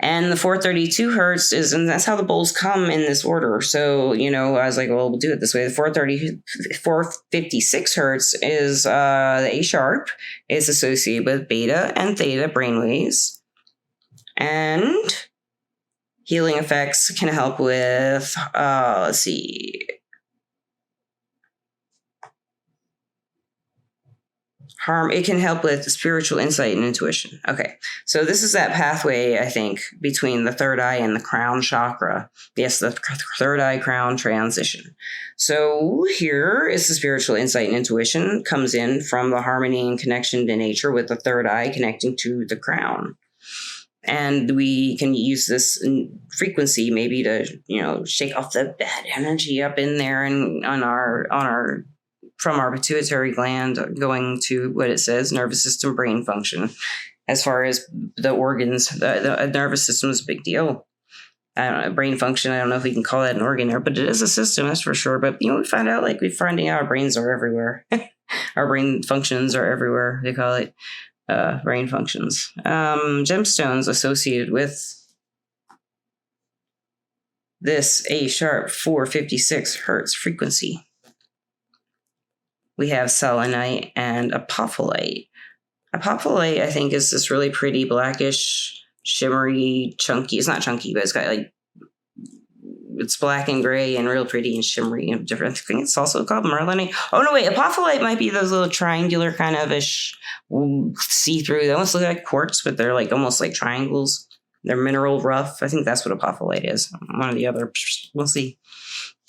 And the 432 hertz and that's how the bowls come in this order. So, I was like, well, we'll do it this way. The 456 hertz is the A sharp. It's associated with beta and theta brainwaves. And healing effects can help with, let's see, harm. It can help with spiritual insight and intuition. Okay, so this is that pathway, I think, between the third eye and the crown chakra. Yes, the third eye crown transition. So here is the spiritual insight and intuition comes in from the harmony and connection to nature with the third eye connecting to the crown. And we can use this frequency maybe to, shake off the bad energy up in there and from our pituitary gland going to what it says, nervous system, brain function. As far as the organs, the nervous system is a big deal. I don't know, brain function, I don't know if we can call that an organ there, but it is a system, that's for sure. But, we find out, we're finding out our brains are everywhere. Our brain functions are everywhere, they call it brain functions. Gemstones associated with this A sharp 456 hertz frequency. We have selenite and apophyllite. Apophyllite, I think, is this really pretty blackish, shimmery, chunky. It's not chunky, but it's got it's black and gray and real pretty and shimmery and different. I think it's also called merlinite. Oh, no, wait. Apophyllite might be those little triangular kind of ish see-through. They almost look like quartz, but they're almost like triangles. They're mineral rough. I think that's what apophyllite is. One or the other. We'll see.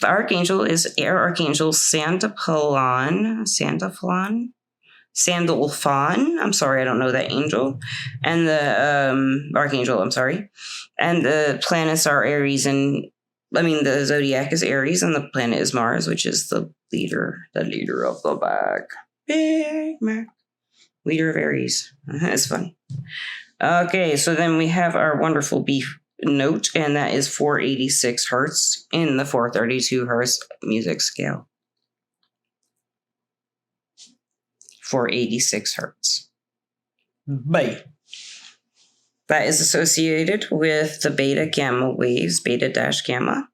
The Archangel is Air Archangel Sandalphon. I'm sorry, I don't know that angel. And the Archangel, I'm sorry. And the planets are Aries the zodiac is Aries, and the planet is Mars, which is the leader of the pack. Big Mac. Leader of Aries. It's funny. Okay, so then we have our wonderful beef note, and that is 486 hertz in the 432 hertz music scale. 486 hertz. Bye. That is associated with the beta gamma waves, beta-gamma.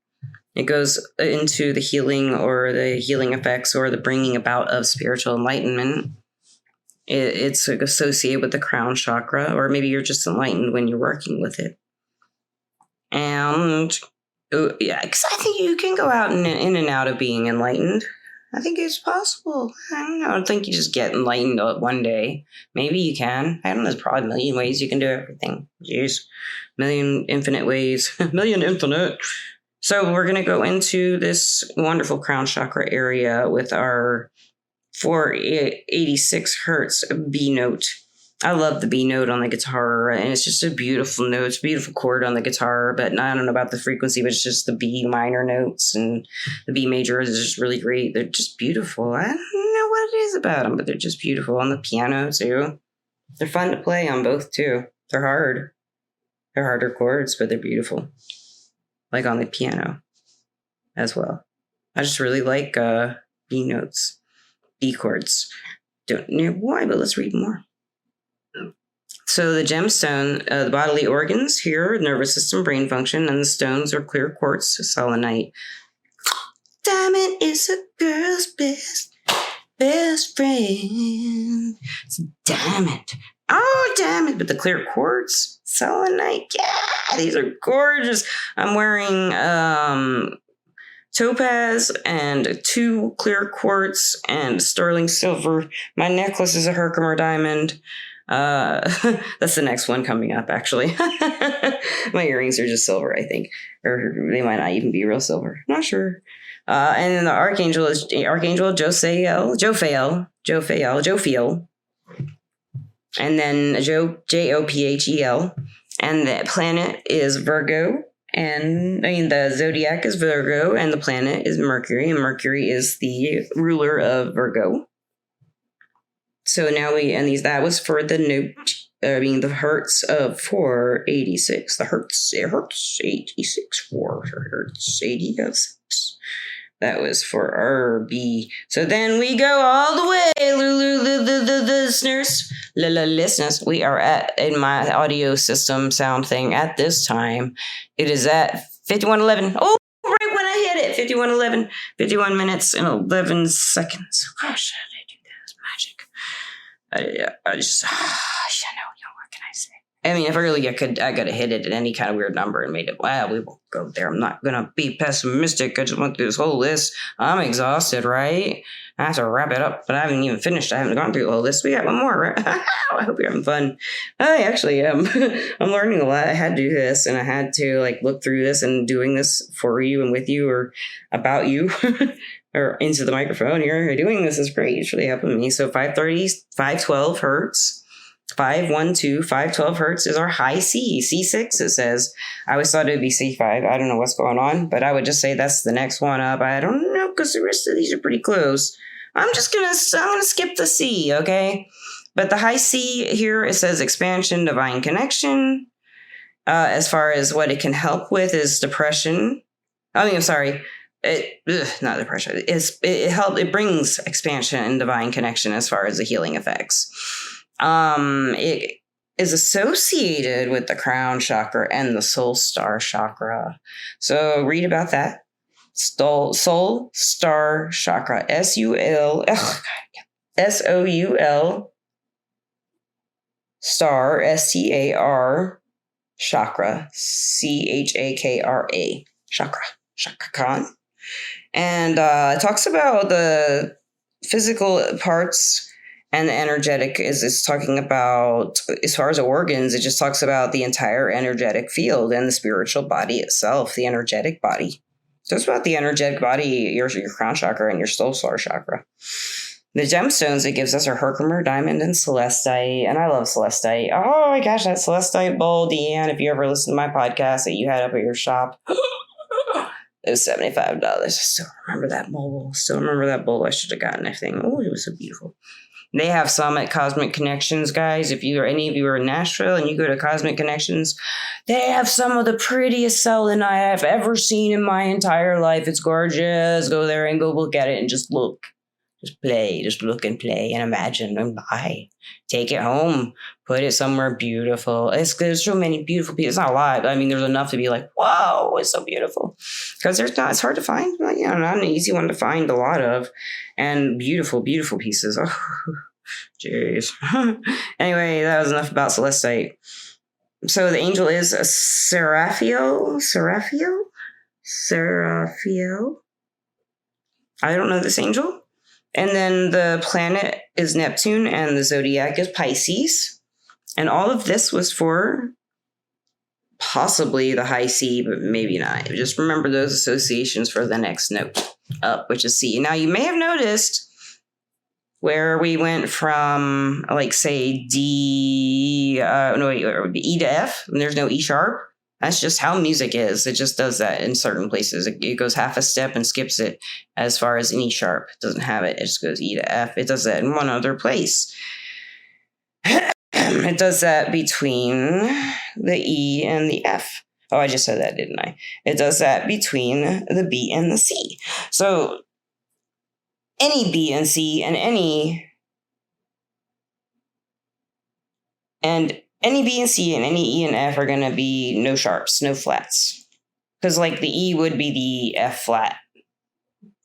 It goes into the healing or the healing effects or the bringing about of spiritual enlightenment. It's associated with the crown chakra, or maybe you're just enlightened when you're working with it. And yeah, because I think you can go out and in and out of being enlightened. I think it's possible. I don't know. I don't think you just get enlightened one day. Maybe you can. I don't know. There's probably a million ways you can do everything. Jeez. Million infinite ways. Million infinite. So we're going to go into this wonderful crown chakra area with our 486 hertz B note. I love the B note on the guitar, and it's just a beautiful note. It's a beautiful chord on the guitar, but I don't know about the frequency, but it's just the B minor notes, and the B major is just really great. They're just beautiful. I don't know what it is about them, but they're just beautiful. On the piano, too. They're fun to play on both, too. They're hard. They're harder chords, but they're beautiful. Like on the piano as well. I just really like B notes, B chords. Don't know why, but let's read more. So the gemstone, the bodily organs here, nervous system, brain function, and the stones are clear quartz, selenite. Diamond is a girl's best friend. It's diamond. Oh, diamond. But the clear quartz, selenite. Yeah, these are gorgeous. I'm wearing topaz and 2 clear quartz and sterling silver. My necklace is a Herkimer diamond. That's the next one coming up, actually. My earrings are just silver, I think. Or they might not even be real silver. Not sure. And then the archangel is Archangel Jophiel. And then Jophel. And the planet is Virgo. And the zodiac is Virgo, and the planet is Mercury, and Mercury is the ruler of Virgo. So now that was for the note, the hertz of 486. The hertz 86, 4 hertz 86. That was for RB. So then we go all the way, listeners. We are in my audio system sound thing at this time. It is at 5111. Oh, right when I hit it, 5111, 51 minutes and 11 seconds. Gosh, how did I do that? It's magic. I just, what can I say? I mean, if I really I could have hit it at any kind of weird number and made it, wow, we won't go there. I'm not going to be pessimistic. I just went through this whole list. I'm exhausted, right? I have to wrap it up, but I haven't even finished. I haven't gone through the whole list. We got one more, right? I hope you're having fun. I actually am. I'm learning a lot. I had to do this, and I had to look through this and doing this for you and with you or about you. Or into the microphone here. Doing this is great. It's really helping me. So 530, 512 hertz, 512, 512 hertz is our high C. C6, it says. I always thought it would be C5. I don't know what's going on, but I would just say that's the next one up. I don't know, because the rest of these are pretty close. I'm gonna skip the C, okay? But the high C here, it says expansion, divine connection. As far as what it can help with is depression. Not depression. It brings expansion and divine connection as far as the healing effects. It is associated with the crown chakra and the soul star chakra. So read about that. Soul star chakra. SOUL star STAR chakra CHAKRA chakra. And it talks about the physical parts and the energetic it's talking about, as far as organs, it just talks about the entire energetic field and the spiritual body itself, the energetic body. So it's about the energetic body, your crown chakra and your soul star chakra. The gemstones it gives us are Herkimer, diamond, and celestite. And I love celestite. Oh my gosh, that celestite bowl, Deanne, if you ever listen to my podcast that you had up at your shop, it was $75. I still remember that bowl. I should have gotten that thing. Oh, it was so beautiful. They have some at Cosmic Connections, guys. If any of you are in Nashville and you go to Cosmic Connections, they have some of the prettiest selenite I've ever seen in my entire life. It's gorgeous. Go there and go look at it and just look. Just play. Just look and play and imagine and buy. Take it home. Put it somewhere beautiful. There's so many beautiful pieces. It's not a lot. I mean, there's enough to be like, whoa, it's so beautiful. Because it's hard to find. Not an easy one to find a lot of. And beautiful, beautiful pieces. Oh, jeez. Anyway, that was enough about celestite. So the angel is a Seraphiel. I don't know this angel. And then the planet is Neptune and the zodiac is Pisces. And all of this was for possibly the high C, but maybe not. Just remember those associations for the next note up, which is C. Now, you may have noticed where we went from, like, say, E to F, and there's no E sharp. That's just how music is. It just does that in certain places. It goes half a step and skips it as far as an E sharp. It doesn't have it. It just goes E to F. It does that in one other place. It does that between the E and the F. Oh, I just said that, didn't I? It does that between the B and the C. So any B and C and any B and C and any E and F are going to be no sharps, no flats. Because, like, the E would be the F flat.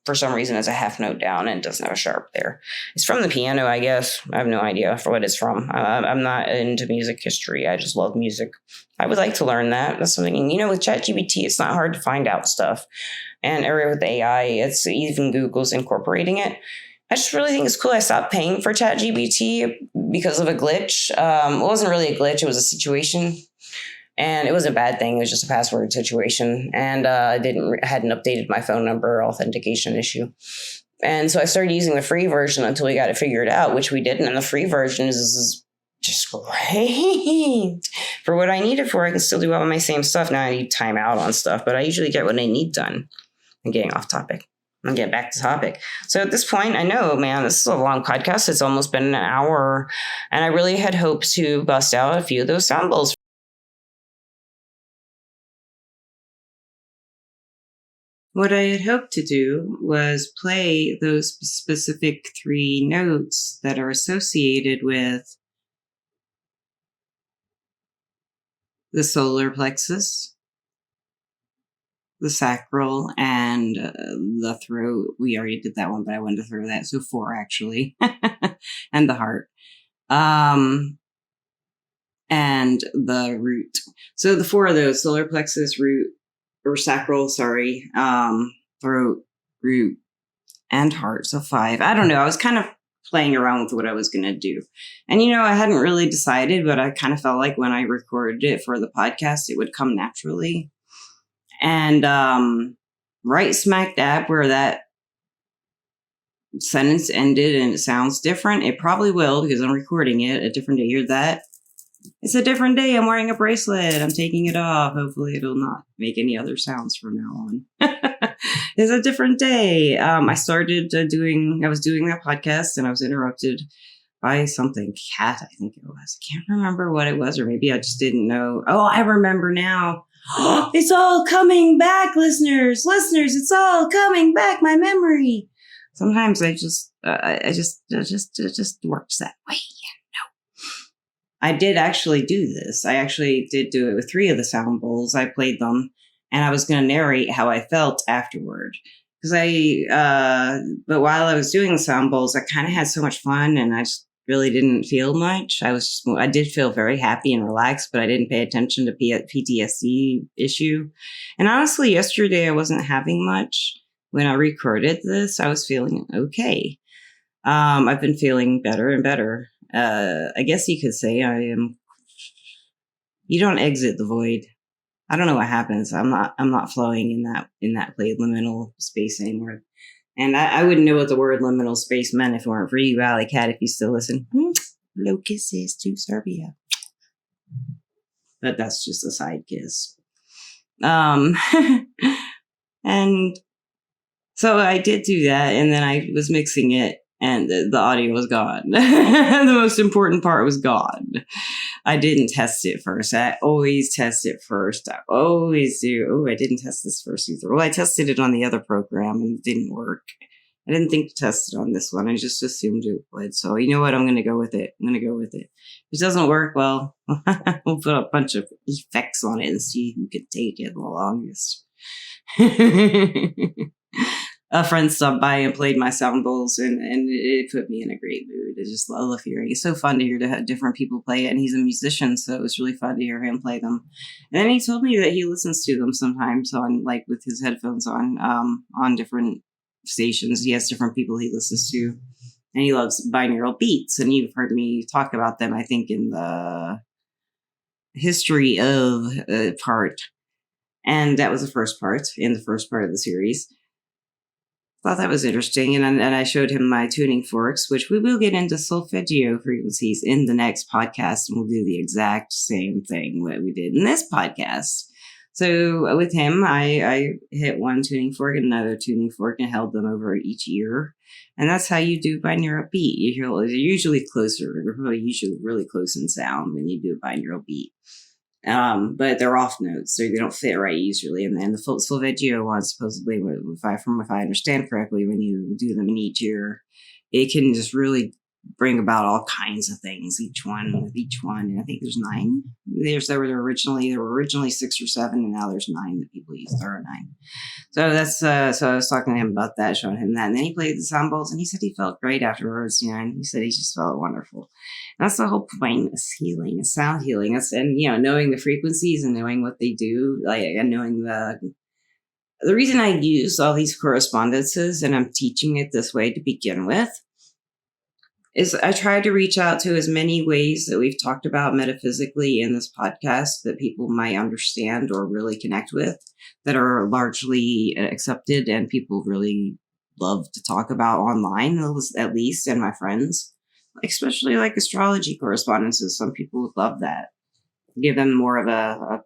For some reason, it's a half note down and it doesn't have a sharp there. It's from the piano, I guess. I have no idea for what it's from. I'm not into music history. I just love music. I would like to learn that. That's something, with ChatGPT, it's not hard to find out stuff. And with AI, it's even Google's incorporating it. I just really think it's cool. I stopped paying for ChatGPT because of a glitch. It wasn't really a glitch. It was a situation. And it was a bad thing. It was just a password situation. And I hadn't updated my phone number authentication issue. And so I started using the free version until we got it figured out, which we didn't. And the free version is just great for what I need it for. I can still do all of my same stuff. Now I need time out on stuff, but I usually get what I need done. I'm getting off topic. I'm getting back to topic. So at this point, I know, man, this is a long podcast. It's almost been an hour. And I really had hoped to bust out a few of those sound bowls. What I had hoped to do was play those specific 3 notes that are associated with the solar plexus, the sacral, and the throat. We already did that one, but I wanted to throw that. So 4, actually. And the heart. And the root. So the 4 of those, solar plexus, root, or sacral, throat, root, and heart. So 5. I don't know. I was kind of playing around with what I was going to do. And, I hadn't really decided, but I kind of felt like when I recorded it for the podcast, it would come naturally. And right smack dab where that sentence ended and it sounds different, it probably will because I'm recording it a different day. Hear that? It's a different day. I'm wearing a bracelet. I'm taking it off. Hopefully it'll not make any other sounds from now on. It's a different day. I was doing that podcast and I was interrupted by something. Cat, I think it was. I can't remember what it was, or maybe I just didn't know. Oh, I remember now. It's all coming back, listeners. It's all coming back. My memory. Sometimes it just works that way. I did actually do this. I actually did do it with 3 of the sound bowls. I played them, and I was going to narrate how I felt afterward. But while I was doing the sound bowls, I kind of had so much fun, and I just really didn't feel much. I did feel very happy and relaxed, but I didn't pay attention to PTSD issue. And honestly, yesterday I wasn't having much. When I recorded this, I was feeling okay. I've been feeling better and better. I guess you could say you don't exit the void. I don't know what happens. I'm not flowing in that play liminal space anymore. And I wouldn't know what the word liminal space meant if it weren't for you, Alley Cat, if you still listen. Low kisses to Serbia. But that's just a side kiss. And so I did do that, and then I was mixing it, and the audio was gone. The most important part was gone. I didn't test it first. I always test it first. I always do. Oh, I didn't test this first either. Well, I tested it on the other program, and it didn't work. I didn't think to test it on this one. I just assumed it would. So you know what? I'm going to go with it. If it doesn't work, well, we'll put a bunch of effects on it and see who can take it the longest. a friend stopped by and played my sound bowls, and it put me in a great mood. I love hearing it. It's so fun to hear different people play it, and he's a musician, so it was really fun to hear him play them. And then he told me that he listens to them sometimes on, like, with his headphones on different stations. He has different people he listens to, and he loves binaural beats, and you've heard me talk about them, I think, in the history of part, and that was the first part of the series. Thought that was interesting, and I showed him my tuning forks, which we will get into solfeggio frequencies in the next podcast, and we'll do the exact same thing what we did in this podcast. So with him, I hit one tuning fork and another tuning fork and held them over each ear, and that's how you do binaural beat. They're usually closer. They're usually really close in sound when you do a binaural beat. But they're off notes, so they don't fit right usually. And then the solfeggio one, supposedly, if I understand correctly, when you do them in each ear, it can just really bring about all kinds of things. Each one, and I think there's 9. There were originally 6 or 7, and now there's 9 that people use. There are 9. So that's so I was talking to him about that, showing him that, and then he played the sound bowls, and he said he felt great afterwards. And he said he just felt wonderful. And that's the whole point: is healing, is sound healing. And knowing the frequencies and knowing what they do, and knowing the reason I use all these correspondences, and I'm teaching it this way to begin with, is I try to reach out to as many ways that we've talked about metaphysically in this podcast that people might understand or really connect with, that are largely accepted and people really love to talk about online, at least, and my friends, especially like astrology correspondences. Some people would love that. Give them more of a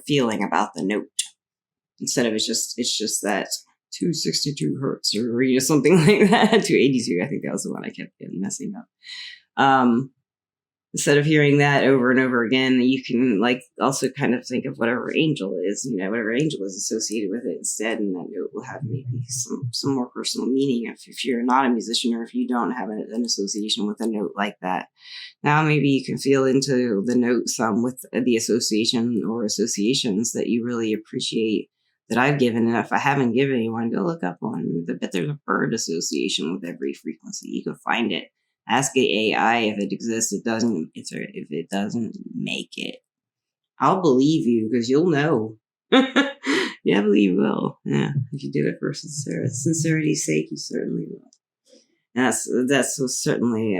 feeling about the note, instead of it's just that 262 hertz or something like that. 282, I think that was the one I kept getting messing up. Instead of hearing that over and over again, you can also kind of think of whatever angel is, whatever angel is associated with it instead, and that note will have maybe some more personal meaning if you're not a musician, or if you don't have an association with a note like that. Now maybe you can feel into the note some with the association or associations that you really appreciate that I've given. And if I haven't given anyone, go look up one. I bet there's a bird association with every frequency. You can find it. Ask AI if it exists. If it doesn't, make it. I'll believe you, because you'll know. Yeah, I believe you will. Yeah, if you do it for sincerity's sake, you certainly will. And that's certainly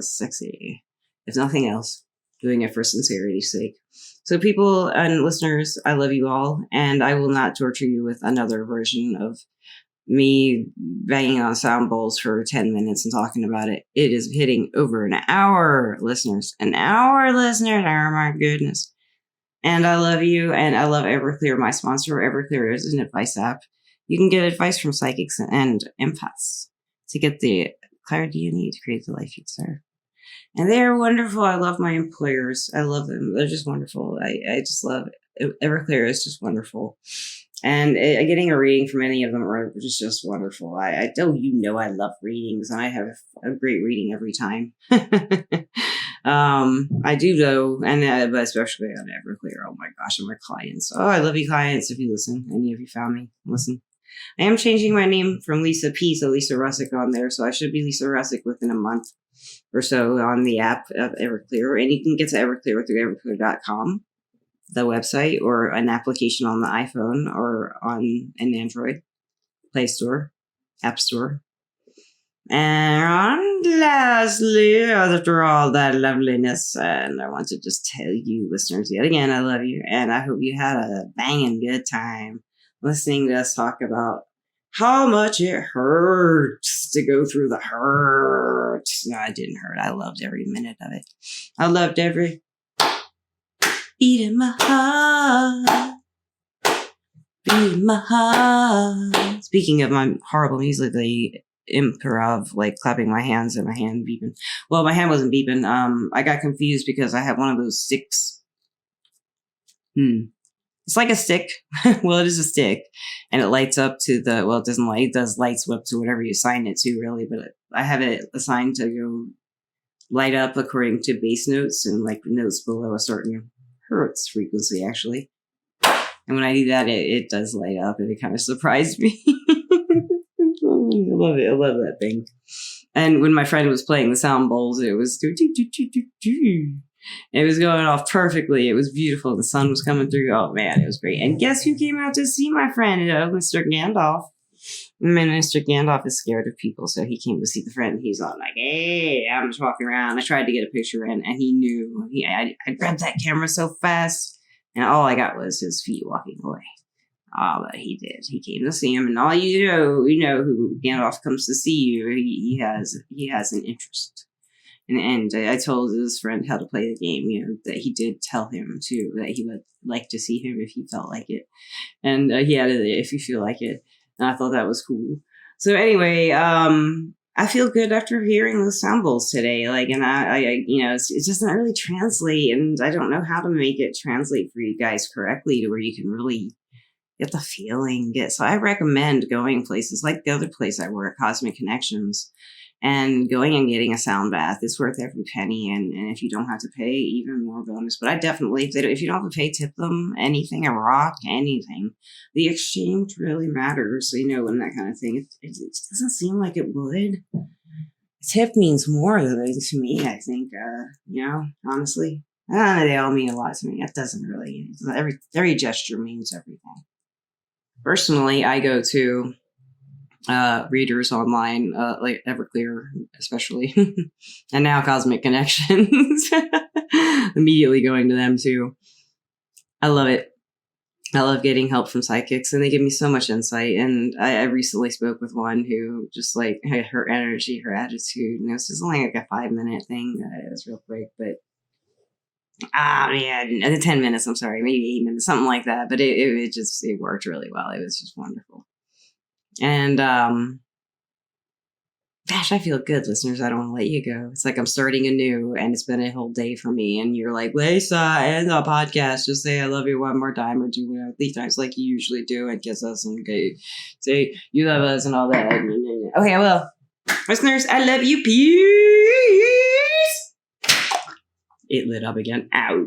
sexy. If nothing else, doing it for sincerity's sake. So people and listeners, I love you all, and I will not torture you with another version of me banging on sound bowls for 10 minutes and talking about it. It is hitting over an hour, listeners. Oh my goodness. And I love you, and I love Everclear, my sponsor. Everclear is an advice app. You can get advice from psychics and empaths to get the clarity you need to create the life you deserve. And they're wonderful. I love my employers. I love them. They're just wonderful. I just love it. Everclear is just wonderful. And getting a reading from any of them are just wonderful. I love readings, and I have a great reading every time. I do though, and but especially on Everclear. Oh my gosh, and my clients. Oh, I love you clients. If you listen, any of you found me, listen. I am changing my name from Lisa P to Lisa Russick on there, so I should be Lisa Russick within a month or so on the app of Everclear. And you can get to Everclear through everclear.com, the website, or an application on the iPhone or on an Android Play Store, App Store. And lastly, after all that loveliness, and I want to just tell you, listeners, yet again, I love you, and I hope you had a banging good time listening to us talk about how much it hurts to go through the hurt. No, it didn't hurt. I loved every minute of it. I loved every beat in my heart. Beat in my heart. Speaking of my horrible music, the improv, clapping my hands and my hand beeping. Well, my hand wasn't beeping. I got confused because I have one of those sticks. It's like a stick. Well, it is a stick, and it lights up to it doesn't light. It does lights up to whatever you assign it to, really. But I have it assigned to go light up according to bass notes and notes below a certain hertz frequency, actually. And when I do that, it does light up, and it kind of surprised me. I love it. I love that thing. And when my friend was playing the sound bowls, it was it was going off perfectly. It was beautiful. The sun was coming through. Oh man, it was great. And guess who came out to see my friend, Mr. Gandalf? Mr. Gandalf is scared of people, so he came to see the friend. He's all like, "Hey, I'm just walking around." I tried to get a picture in, and he knew. I grabbed that camera so fast, and all I got was his feet walking away. Oh, but he did. He came to see him, and all you know who Gandalf comes to see you. He has an interest. And I told his friend how to play the game, that he did tell him, too, that he would like to see him if he felt like it. And he added it, if you feel like it. And I thought that was cool. So anyway, I feel good after hearing those sound bowls today. And it doesn't really translate, and I don't know how to make it translate for you guys correctly to where you can really get the feeling. So I recommend going places like the other place I work, Cosmic Connections, and going and getting a sound bath. It's worth every penny, and if you don't have to pay, even more bonus. But I definitely, if you don't have to pay, tip them anything, a rock, anything. The exchange really matters, and that kind of thing. It doesn't seem like it would. Tip means more to me, I think, honestly. They all mean a lot to me. That doesn't really, every gesture means everything. Personally, I go to readers online, like Everclear, especially, and now Cosmic Connections. Immediately going to them too. I love it. I love getting help from psychics, and they give me so much insight. And I recently spoke with one who just her energy, her attitude. This is only like a 5-minute thing. It was real quick, but the 10 minutes. I'm sorry, maybe 8 minutes, something like that. But it worked really well. It was just wonderful. And, gosh, I feel good, listeners. I don't want to let you go. It's like I'm starting anew, and it's been a whole day for me. And you're like, Lisa, end the podcast. Just say I love you one more time, or do it 3 times like you usually do, and kiss us and say you love us and all that. Okay, well, listeners, I love you. Peace. It lit up again. Out.